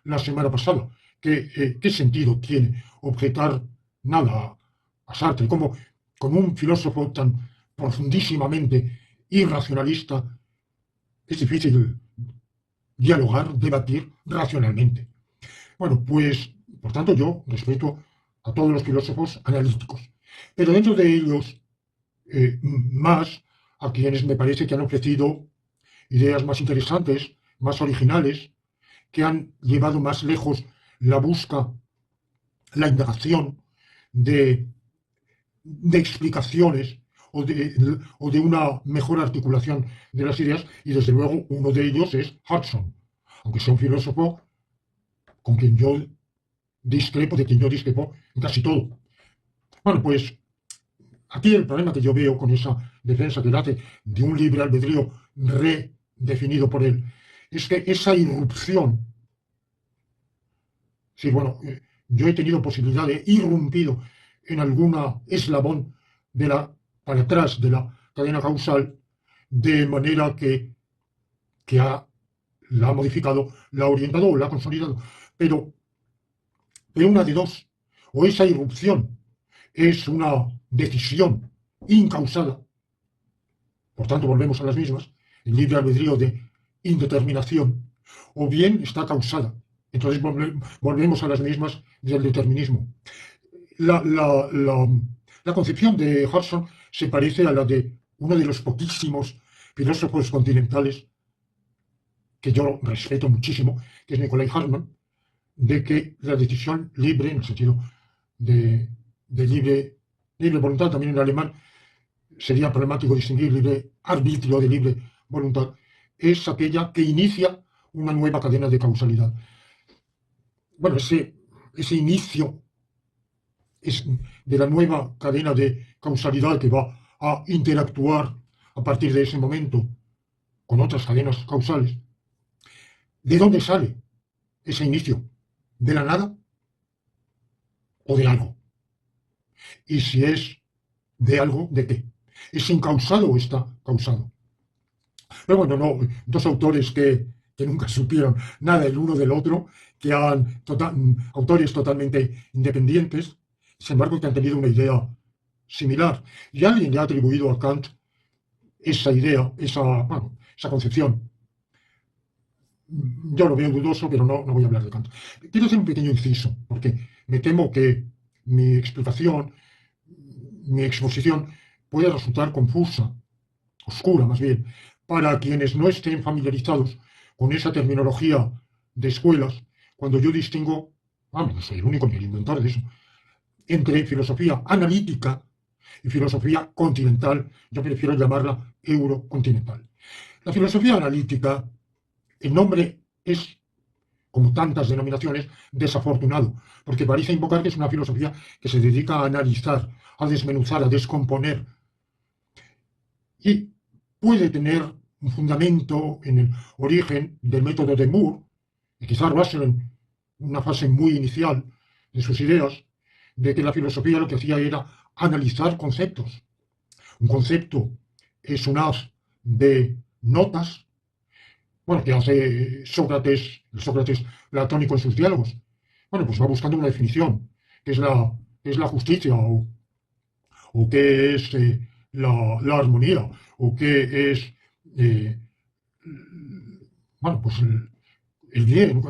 la semana pasada, ¿qué sentido tiene objetar nada a Sartre? Como un filósofo tan profundísimamente irracionalista es difícil dialogar, debatir racionalmente. Bueno, pues, por tanto, yo respeto a todos los filósofos analíticos, pero dentro de ellos, más a quienes me parece que han ofrecido ideas más interesantes, más originales, que han llevado más lejos la busca, la indagación de, de explicaciones o de una mejor articulación de las ideas, y desde luego uno de ellos es Hudson, aunque sea un filósofo con quien yo discrepo, de quien yo discrepo en casi todo. Bueno, pues aquí el problema que yo veo con esa defensa que él hace de un libre albedrío redefinido por él es que esa irrupción, sí, bueno, yo he tenido posibilidad de irrumpido en alguna eslabón para atrás de la cadena causal, de manera que la ha modificado, la ha orientado o la ha consolidado. Pero, pero una de dos, o esa irrupción es una decisión incausada, por tanto volvemos a las mismas, el libre albedrío de indeterminación, o bien está causada, entonces volvemos a las mismas del determinismo. La concepción de Hudson se parece a la de uno de los poquísimos filósofos continentales que yo respeto muchísimo, que es Nicolai Hartmann, de que la decisión libre, en el sentido de libre voluntad, también en alemán sería problemático distinguir libre arbitrio de libre voluntad, es aquella que inicia una nueva cadena de causalidad. Bueno, ese inicio es de la nueva cadena de causalidad que va a interactuar a partir de ese momento con otras cadenas causales. ¿De dónde sale ese inicio? ¿De la nada o de algo? Y si es de algo, ¿de qué? ¿Es incausado o está causado? Pero bueno, no, dos autores que nunca supieron nada el uno del otro, que autores totalmente independientes, sin embargo, que han tenido una idea similar. Y alguien le ha atribuido a Kant esa idea, esa concepción. Yo lo veo dudoso, pero no voy a hablar de Kant. Quiero hacer un pequeño inciso, porque me temo que mi explicación, mi exposición, puede resultar confusa, oscura más bien, para quienes no estén familiarizados con esa terminología de escuelas, cuando yo distingo, no soy el único ni el inventor de eso, entre filosofía analítica y filosofía continental, yo prefiero llamarla eurocontinental. La filosofía analítica, el nombre es, como tantas denominaciones, desafortunado, porque parece invocar que es una filosofía que se dedica a analizar, a desmenuzar, a descomponer. Y puede tener un fundamento en el origen del método de Moore, y quizás Russell en una fase muy inicial de sus ideas, de que la filosofía lo que hacía era analizar conceptos. Un concepto es un haz de notas, bueno, que hace el Sócrates platónico en sus diálogos. Bueno, pues va buscando una definición, que es la justicia, o qué es la armonía, o qué es, bueno, pues el bien,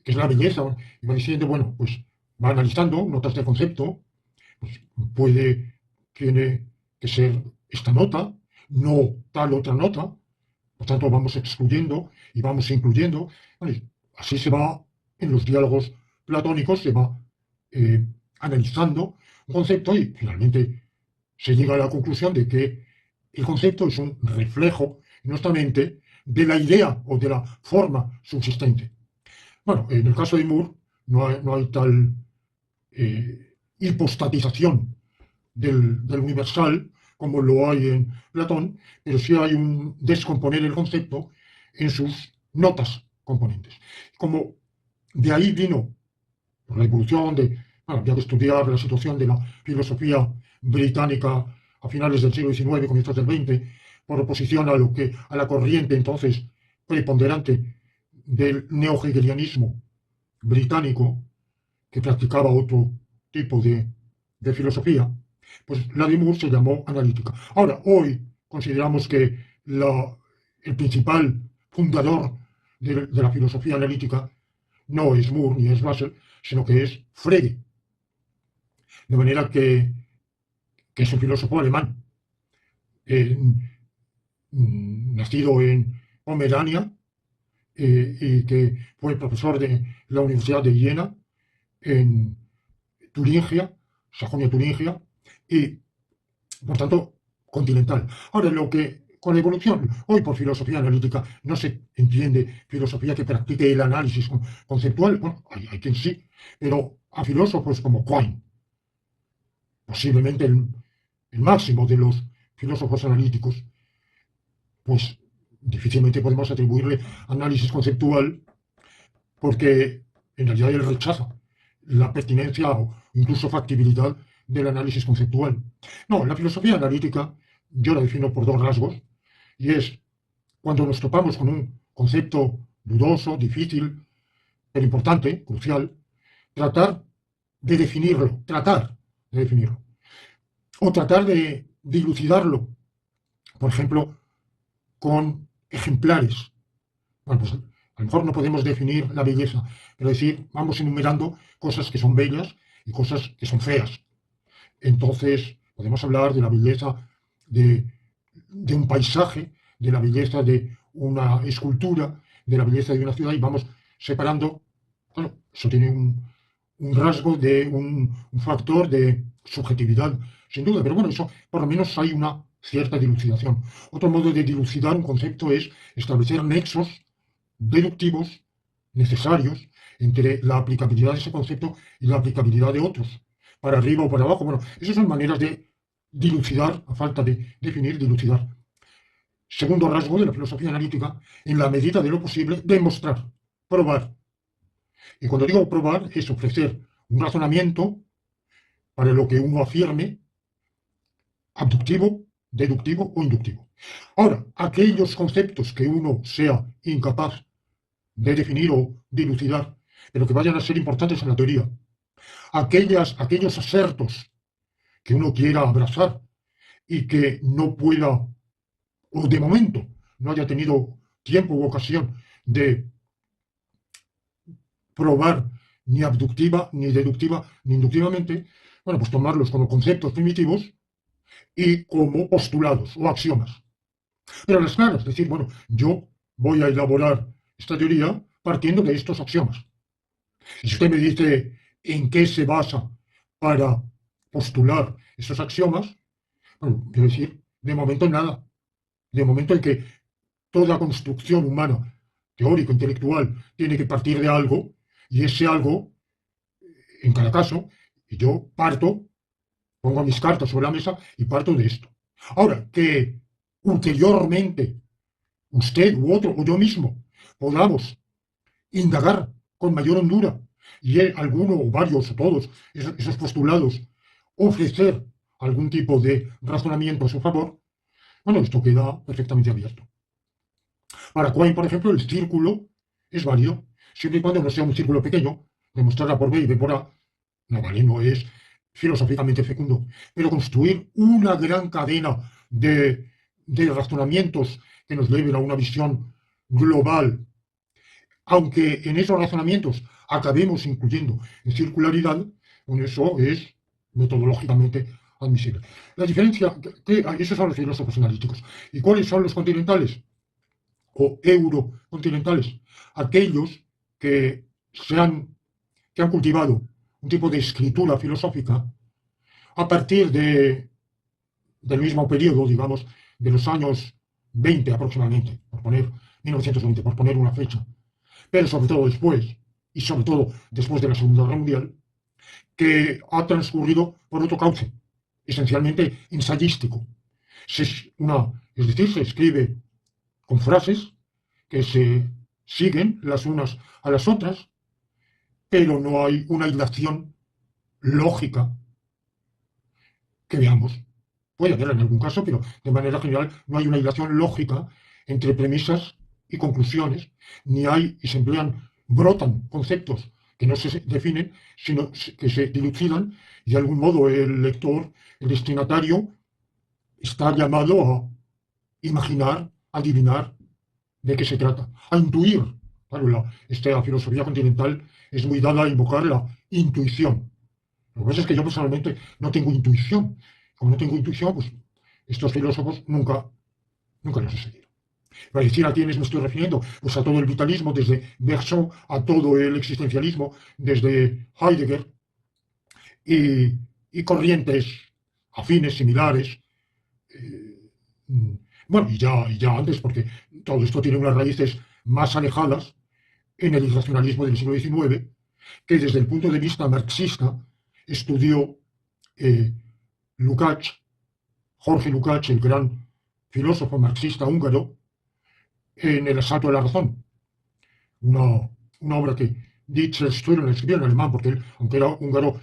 que es la belleza, y va diciendo, bueno, pues va analizando notas de concepto, pues tiene que ser esta nota, no tal otra nota, por tanto vamos excluyendo y vamos incluyendo, ¿vale? Así se va, en los diálogos platónicos, se va analizando un concepto y finalmente se llega a la conclusión de que el concepto es un reflejo en nuestra mente de la idea o de la forma subsistente. Bueno, en el caso de Moore no hay tal hipostatización del universal como lo hay en Platón, pero sí hay un descomponer el concepto en sus notas componentes. Como de ahí vino por la evolución bueno, había que estudiar la situación de la filosofía británica a finales del siglo XIX, comienzos del XX, por oposición a la corriente entonces preponderante del neohegelianismo británico, que practicaba otro tipo de filosofía, pues la de Moore se llamó analítica. Ahora, hoy consideramos que el principal fundador de la filosofía analítica no es Moore ni es Russell, sino que es Frege. De manera que es un filósofo alemán, nacido en Pomerania, y que fue profesor de la Universidad de Jena, en Turingia, Sajonia-Turingia, y por tanto continental. Ahora, con la evolución, hoy por filosofía analítica no se entiende filosofía que practique el análisis conceptual. Bueno, hay quien sí, pero a filósofos como Quine, posiblemente el máximo de los filósofos analíticos, pues difícilmente podemos atribuirle análisis conceptual, porque en realidad él rechaza la pertinencia o incluso factibilidad del análisis conceptual. No, la filosofía analítica yo la defino por dos rasgos, y es cuando nos topamos con un concepto dudoso, difícil, pero importante, crucial, tratar de definirlo, o tratar de dilucidarlo, por ejemplo, con ejemplares. Bueno, pues a lo mejor no podemos definir la belleza, pero decir, vamos enumerando cosas que son bellas y cosas que son feas. Entonces, podemos hablar de la belleza de un paisaje, de la belleza de una escultura, de la belleza de una ciudad, y vamos separando. Bueno, eso tiene un rasgo un factor de subjetividad, sin duda, pero bueno, eso por lo menos hay una cierta dilucidación. Otro modo de dilucidar un concepto es establecer nexos deductivos necesarios entre la aplicabilidad de ese concepto y la aplicabilidad de otros, para arriba o para abajo. Bueno, esas son maneras de dilucidar, a falta de definir, dilucidar. Segundo rasgo de la filosofía analítica, en la medida de lo posible, demostrar, probar. Y cuando digo probar, es ofrecer un razonamiento para lo que uno afirme, abductivo, deductivo o inductivo. Ahora, aquellos conceptos que uno sea incapaz de definir o dilucidar, pero que vayan a ser importantes en la teoría, aquellos asertos que uno quiera abrazar y que no pueda, o de momento no haya tenido tiempo u ocasión de probar ni abductiva, ni deductiva, ni inductivamente, bueno, pues tomarlos como conceptos primitivos y como postulados o axiomas. Pero las claras, es decir, bueno, yo voy a elaborar esta teoría partiendo de estos axiomas. Y si usted me dice en qué se basa para postular esos axiomas, bueno, quiero decir, de momento en nada. De momento en que toda construcción humana, teórico, intelectual, tiene que partir de algo, y ese algo, en cada caso, yo parto, pongo mis cartas sobre la mesa y parto de esto. Ahora, que ulteriormente usted u otro, o yo mismo, podamos indagar con mayor hondura y alguno o varios o todos esos postulados ofrecer algún tipo de razonamiento a su favor, bueno, esto queda perfectamente abierto. Para Quine, por ejemplo, el círculo es válido, siempre y cuando no sea un círculo pequeño, demostrar A por B y B por A, no vale, no es filosóficamente fecundo. Pero construir una gran cadena de razonamientos que nos lleven a una visión global, aunque en esos razonamientos acabemos incluyendo en circularidad, bueno, eso es metodológicamente admisible. La diferencia, esos son los filósofos analíticos. ¿Y cuáles son los continentales o eurocontinentales? Aquellos que han cultivado un tipo de escritura filosófica a partir del mismo periodo, digamos, de los años 20 aproximadamente, por poner 1920, por poner una fecha, pero sobre todo después, y sobre todo después de la Segunda Guerra Mundial, que ha transcurrido por otro cauce, esencialmente ensayístico. Es decir, se escribe con frases que se siguen las unas a las otras, pero no hay una hilación lógica que veamos. Puede haber en algún caso, pero de manera general no hay una hilación lógica entre premisas y conclusiones, ni hay y se emplean, brotan conceptos que no se definen, sino que se dilucidan, y de algún modo el lector, el destinatario, está llamado a imaginar, adivinar de qué se trata, a intuir. Claro, esta filosofía continental es muy dada a invocar la intuición. Lo que pasa es que yo personalmente no tengo intuición. Como no tengo intuición, pues estos filósofos nunca los he seguido. Para decir a quiénes me estoy refiriendo, pues a todo el vitalismo, desde Bergson a todo el existencialismo, desde Heidegger, y corrientes afines, similares. Bueno, y ya antes, porque todo esto tiene unas raíces más alejadas en el irracionalismo del siglo XIX, que desde el punto de vista marxista estudió Lukács, Jorge Lukács, el gran filósofo marxista húngaro, en El asalto a la razón, una obra que Dietrich Sturm escribió en alemán, porque él, aunque era húngaro,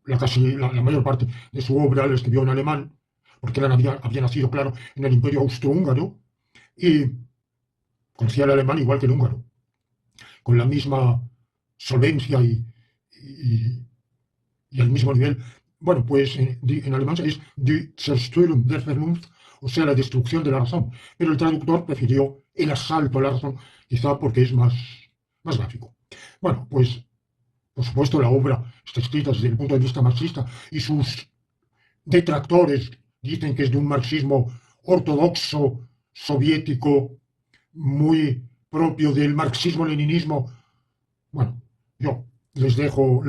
la mayor parte de su obra la escribió en alemán, porque él había nacido, claro, en el Imperio Austrohúngaro, y conocía el alemán igual que el húngaro, con la misma solvencia y al mismo nivel. Bueno, pues en alemán es Die Zerstörung der Vernunft, o sea, la destrucción de la razón. Pero el traductor prefirió el asalto a la razón, quizá porque es más gráfico. Bueno, pues, por supuesto, la obra está escrita desde el punto de vista marxista y sus detractores dicen que es de un marxismo ortodoxo, soviético, muy propio del marxismo-leninismo. Bueno, yo les dejo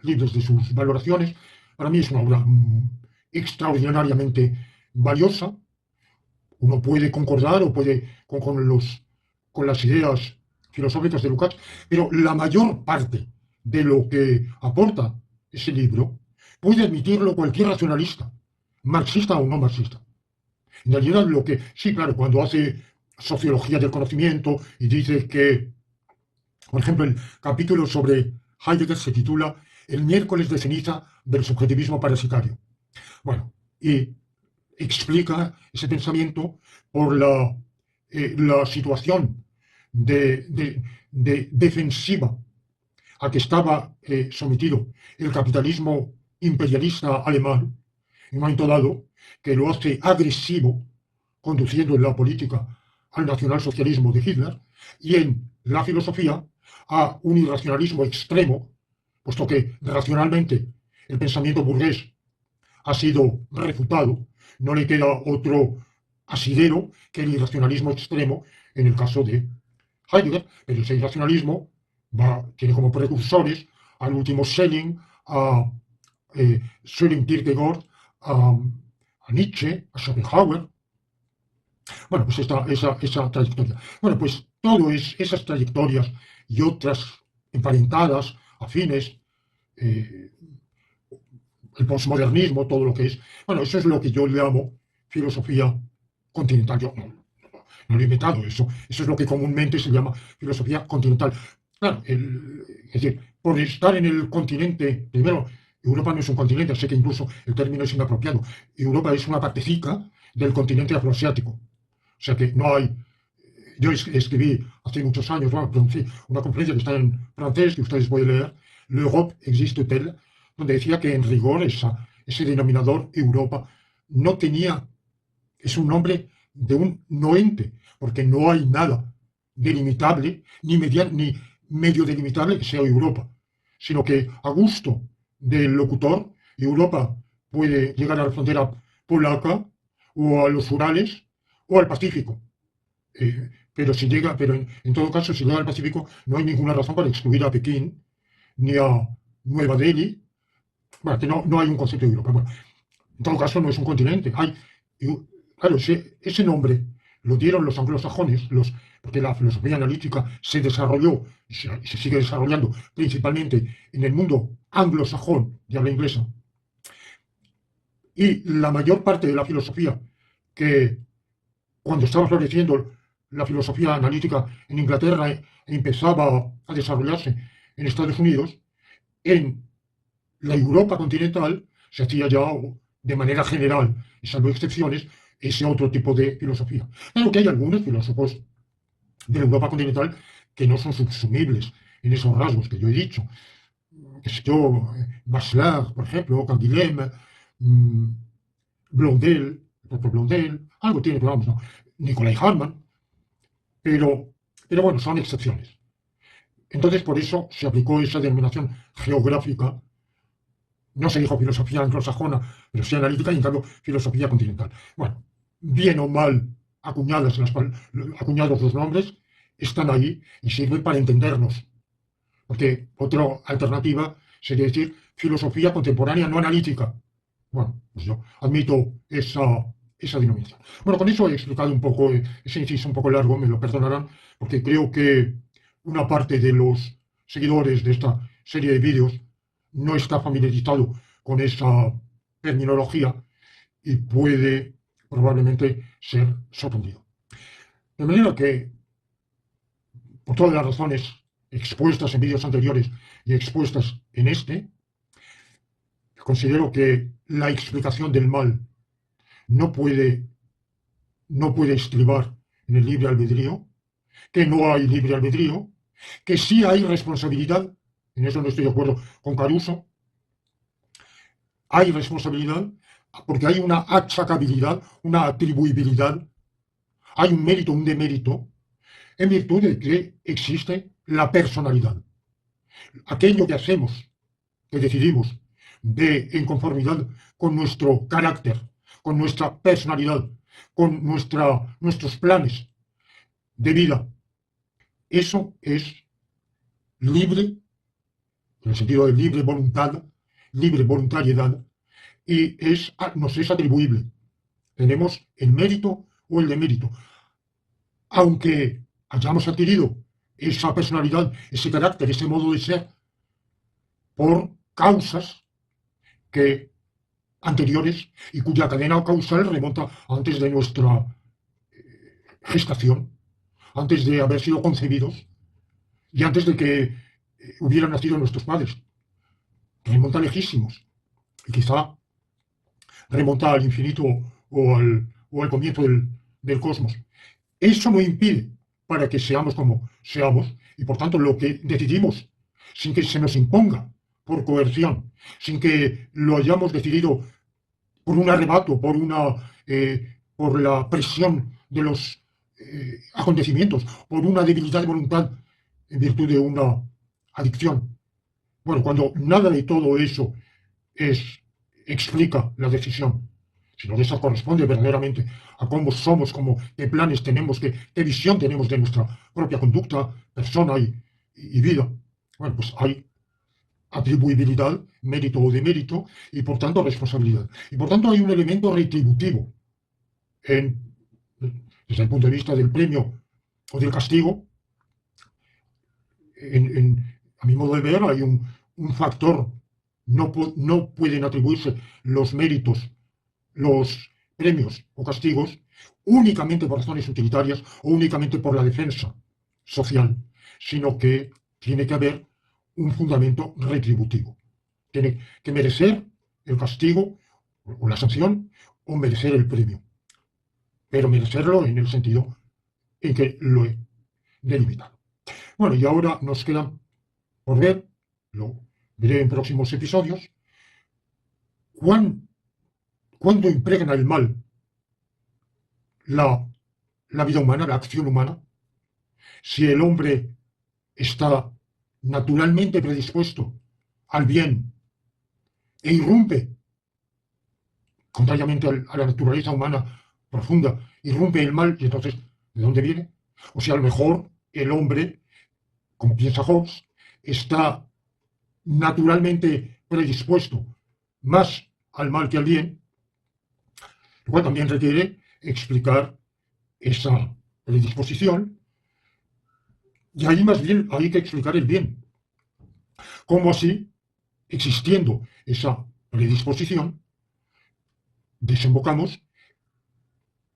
libres de sus valoraciones. Para mí es una obra extraordinariamente valiosa. Uno puede concordar o puede con las ideas filosóficas de Lukács, pero la mayor parte de lo que aporta ese libro puede admitirlo cualquier racionalista, marxista o no marxista. En realidad sí, claro, cuando hace sociología del conocimiento y dice que, por ejemplo, el capítulo sobre Heidegger se titula El miércoles de ceniza del subjetivismo parasitario. Bueno, y explica ese pensamiento por la situación de defensiva a que estaba sometido el capitalismo imperialista alemán, en un momento dado, que lo hace agresivo, conduciendo en la política al nacionalsocialismo de Hitler, y en la filosofía a un irracionalismo extremo, puesto que racionalmente el pensamiento burgués ha sido refutado, no le queda otro asidero que el irracionalismo extremo en el caso de Heidegger, pero ese irracionalismo tiene como precursores al último Schelling, a Søren Kierkegaard, a Nietzsche, a Schopenhauer. Bueno, pues esa trayectoria. Bueno, pues todas esas trayectorias y otras emparentadas, afines, el posmodernismo, todo lo que es. Bueno, eso es lo que yo llamo filosofía continental. Yo no lo he inventado, eso es lo que comúnmente se llama filosofía continental. Claro, es decir, por estar en el continente, primero, Europa no es un continente, sé que incluso el término es inapropiado. Europa es una partecica del continente afroasiático. O sea que no hay. Yo escribí hace muchos años, pronuncié una conferencia que está en francés, que ustedes pueden leer, L'Europe existe-t-elle, donde decía que en rigor ese denominador Europa no tenía, es un nombre de un no ente, porque no hay nada delimitable, ni medio delimitable que sea Europa, sino que a gusto del locutor, Europa puede llegar a la frontera polaca, o a los Urales, o al Pacífico. Pero en todo caso, si llega al Pacífico, no hay ninguna razón para excluir a Pekín, ni a Nueva Delhi. Bueno, que no hay un concepto de Europa. Bueno, En todo caso, no es un continente. Claro, ese nombre lo dieron los anglosajones, porque la filosofía analítica se desarrolló y se sigue desarrollando principalmente en el mundo anglosajón de habla inglesa. Y la mayor parte de la filosofía que cuando estaba floreciendo la filosofía analítica en Inglaterra empezaba a desarrollarse en Estados Unidos, en la Europa continental se hacía ya de manera general, y salvo excepciones, ese otro tipo de filosofía. Claro que hay algunos filósofos de la Europa continental que no son subsumibles en esos rasgos que yo he dicho. Que sé yo, Bachelard, por ejemplo, Canguilhem, Blondel, el propio Blondel, algo tiene, pero vamos, no. Nicolai Hartmann, pero bueno, son excepciones. Entonces, por eso se aplicó esa denominación geográfica. No se dijo filosofía anglosajona, pero sí analítica, y en cambio filosofía continental. Bueno, bien o mal acuñados los nombres, están ahí y sirven para entendernos. Porque otra alternativa sería decir filosofía contemporánea no analítica. Bueno, pues yo admito esa denominación. Bueno, con eso he explicado un poco, ese inciso un poco largo, me lo perdonarán, porque creo que una parte de los seguidores de esta serie de vídeos no está familiarizado con esa terminología y puede probablemente ser sorprendido. De manera que, por todas las razones expuestas en vídeos anteriores y expuestas en este, considero que la explicación del mal no puede estribar en el libre albedrío, que no hay libre albedrío, que sí hay responsabilidad. En eso no estoy de acuerdo con Caruso. Hay responsabilidad porque hay una achacabilidad, una atribuibilidad, hay un mérito, un demérito, en virtud de que existe la personalidad. Aquello que hacemos, que decidimos, en conformidad con nuestro carácter, con nuestra personalidad, con nuestros planes de vida, eso es libre, en el sentido de libre voluntad, libre voluntariedad, y nos es atribuible. Tenemos el mérito o el demérito. Aunque hayamos adquirido esa personalidad, ese carácter, ese modo de ser, por causas anteriores y cuya cadena causal remonta antes de nuestra gestación, antes de haber sido concebidos y antes de que hubieran nacido nuestros padres. Remonta lejísimos. Y quizá remonta al infinito o al comienzo del cosmos. Eso no impide para que seamos como seamos, y por tanto lo que decidimos, sin que se nos imponga por coerción, sin que lo hayamos decidido por un arrebato, por la presión de los acontecimientos, por una debilidad de voluntad en virtud de una adicción. Bueno, cuando nada de todo eso explica la decisión, sino que eso corresponde verdaderamente a cómo somos, qué planes tenemos, qué visión tenemos de nuestra propia conducta, persona y vida. Bueno, pues hay atribuibilidad, mérito o demérito, y por tanto responsabilidad. Y por tanto hay un elemento retributivo desde el punto de vista del premio o del castigo. A mi modo de ver, hay un factor. No pueden atribuirse los méritos, los premios o castigos únicamente por razones utilitarias o únicamente por la defensa social, sino que tiene que haber un fundamento retributivo. Tiene que merecer el castigo o la sanción o merecer el premio. Pero merecerlo en el sentido en que lo he delimitado. Bueno, y ahora nos queda por ver, lo veré en próximos episodios, cuándo impregna el mal la vida humana, la acción humana, si el hombre está naturalmente predispuesto al bien e irrumpe, contrariamente a la naturaleza humana profunda, irrumpe el mal, y entonces, ¿de dónde viene? O sea, a lo mejor el hombre, como piensa Hobbes, está naturalmente predispuesto más al mal que al bien, lo cual también requiere explicar esa predisposición, y ahí más bien hay que explicar el bien. Cómo así, existiendo esa predisposición, desembocamos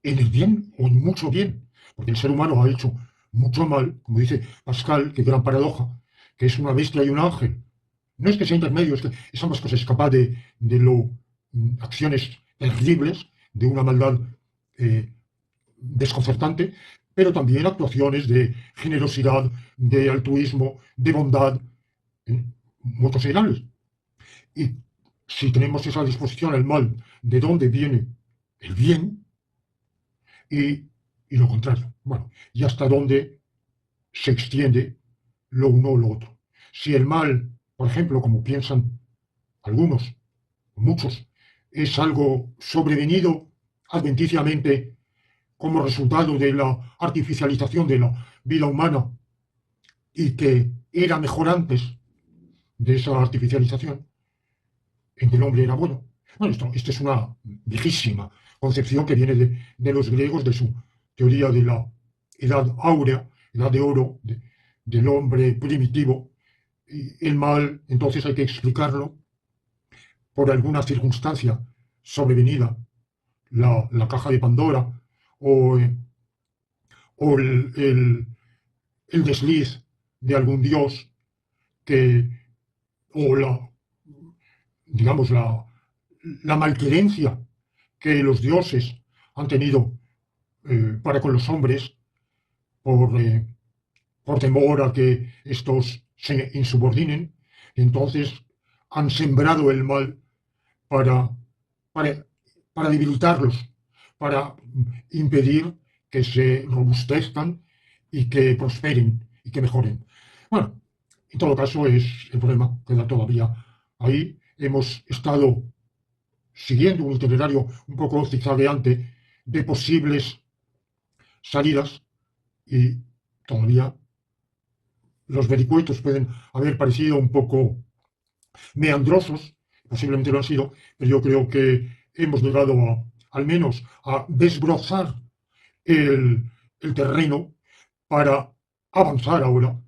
en el bien o en mucho bien, porque el ser humano ha hecho mucho mal, como dice Pascal, qué gran paradoja, que es una bestia y un ángel. No es que sea intermedio, es que es ambas cosas, es capaz de acciones terribles, de una maldad desconcertante, pero también actuaciones de generosidad, de altruismo, de bondad, muy considerables. Y si tenemos esa disposición al mal, ¿de dónde viene el bien? Y lo contrario. Bueno, y hasta dónde se extiende lo uno o lo otro. Si el mal, por ejemplo, como piensan algunos, muchos, es algo sobrevenido adventiciamente como resultado de la artificialización de la vida humana y que era mejor antes de esa artificialización, en que el hombre era bueno. Bueno, esto es una viejísima concepción que viene de los griegos, de su teoría de la edad áurea, edad de oro del hombre primitivo. Y el mal, entonces hay que explicarlo por alguna circunstancia sobrevenida, la caja de Pandora, o, o el desliz de algún dios que, o digamos, la malquerencia que los dioses han tenido para con los hombres por, por temor a que estos se insubordinen. Entonces han sembrado el mal para, para, para debilitarlos, para impedir que se robustezcan y que prosperen y que mejoren. Bueno, en todo caso es el problema, queda todavía ahí. Hemos estado siguiendo un itinerario un poco zigzagueante de posibles salidas y todavía los vericuetos pueden haber parecido un poco meandrosos, posiblemente lo han sido, pero yo creo que hemos llegado al menos a desbrozar el terreno para avanzar ahora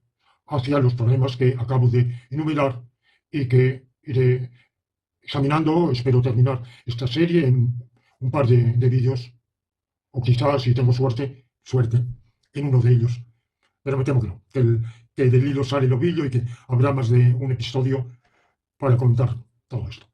hacia los problemas que acabo de enumerar y que iré examinando. Espero terminar esta serie en un par de vídeos, o quizás, si tengo suerte, en uno de ellos. Pero me temo que no, que del hilo sale el ovillo y que habrá más de un episodio para contar todo esto.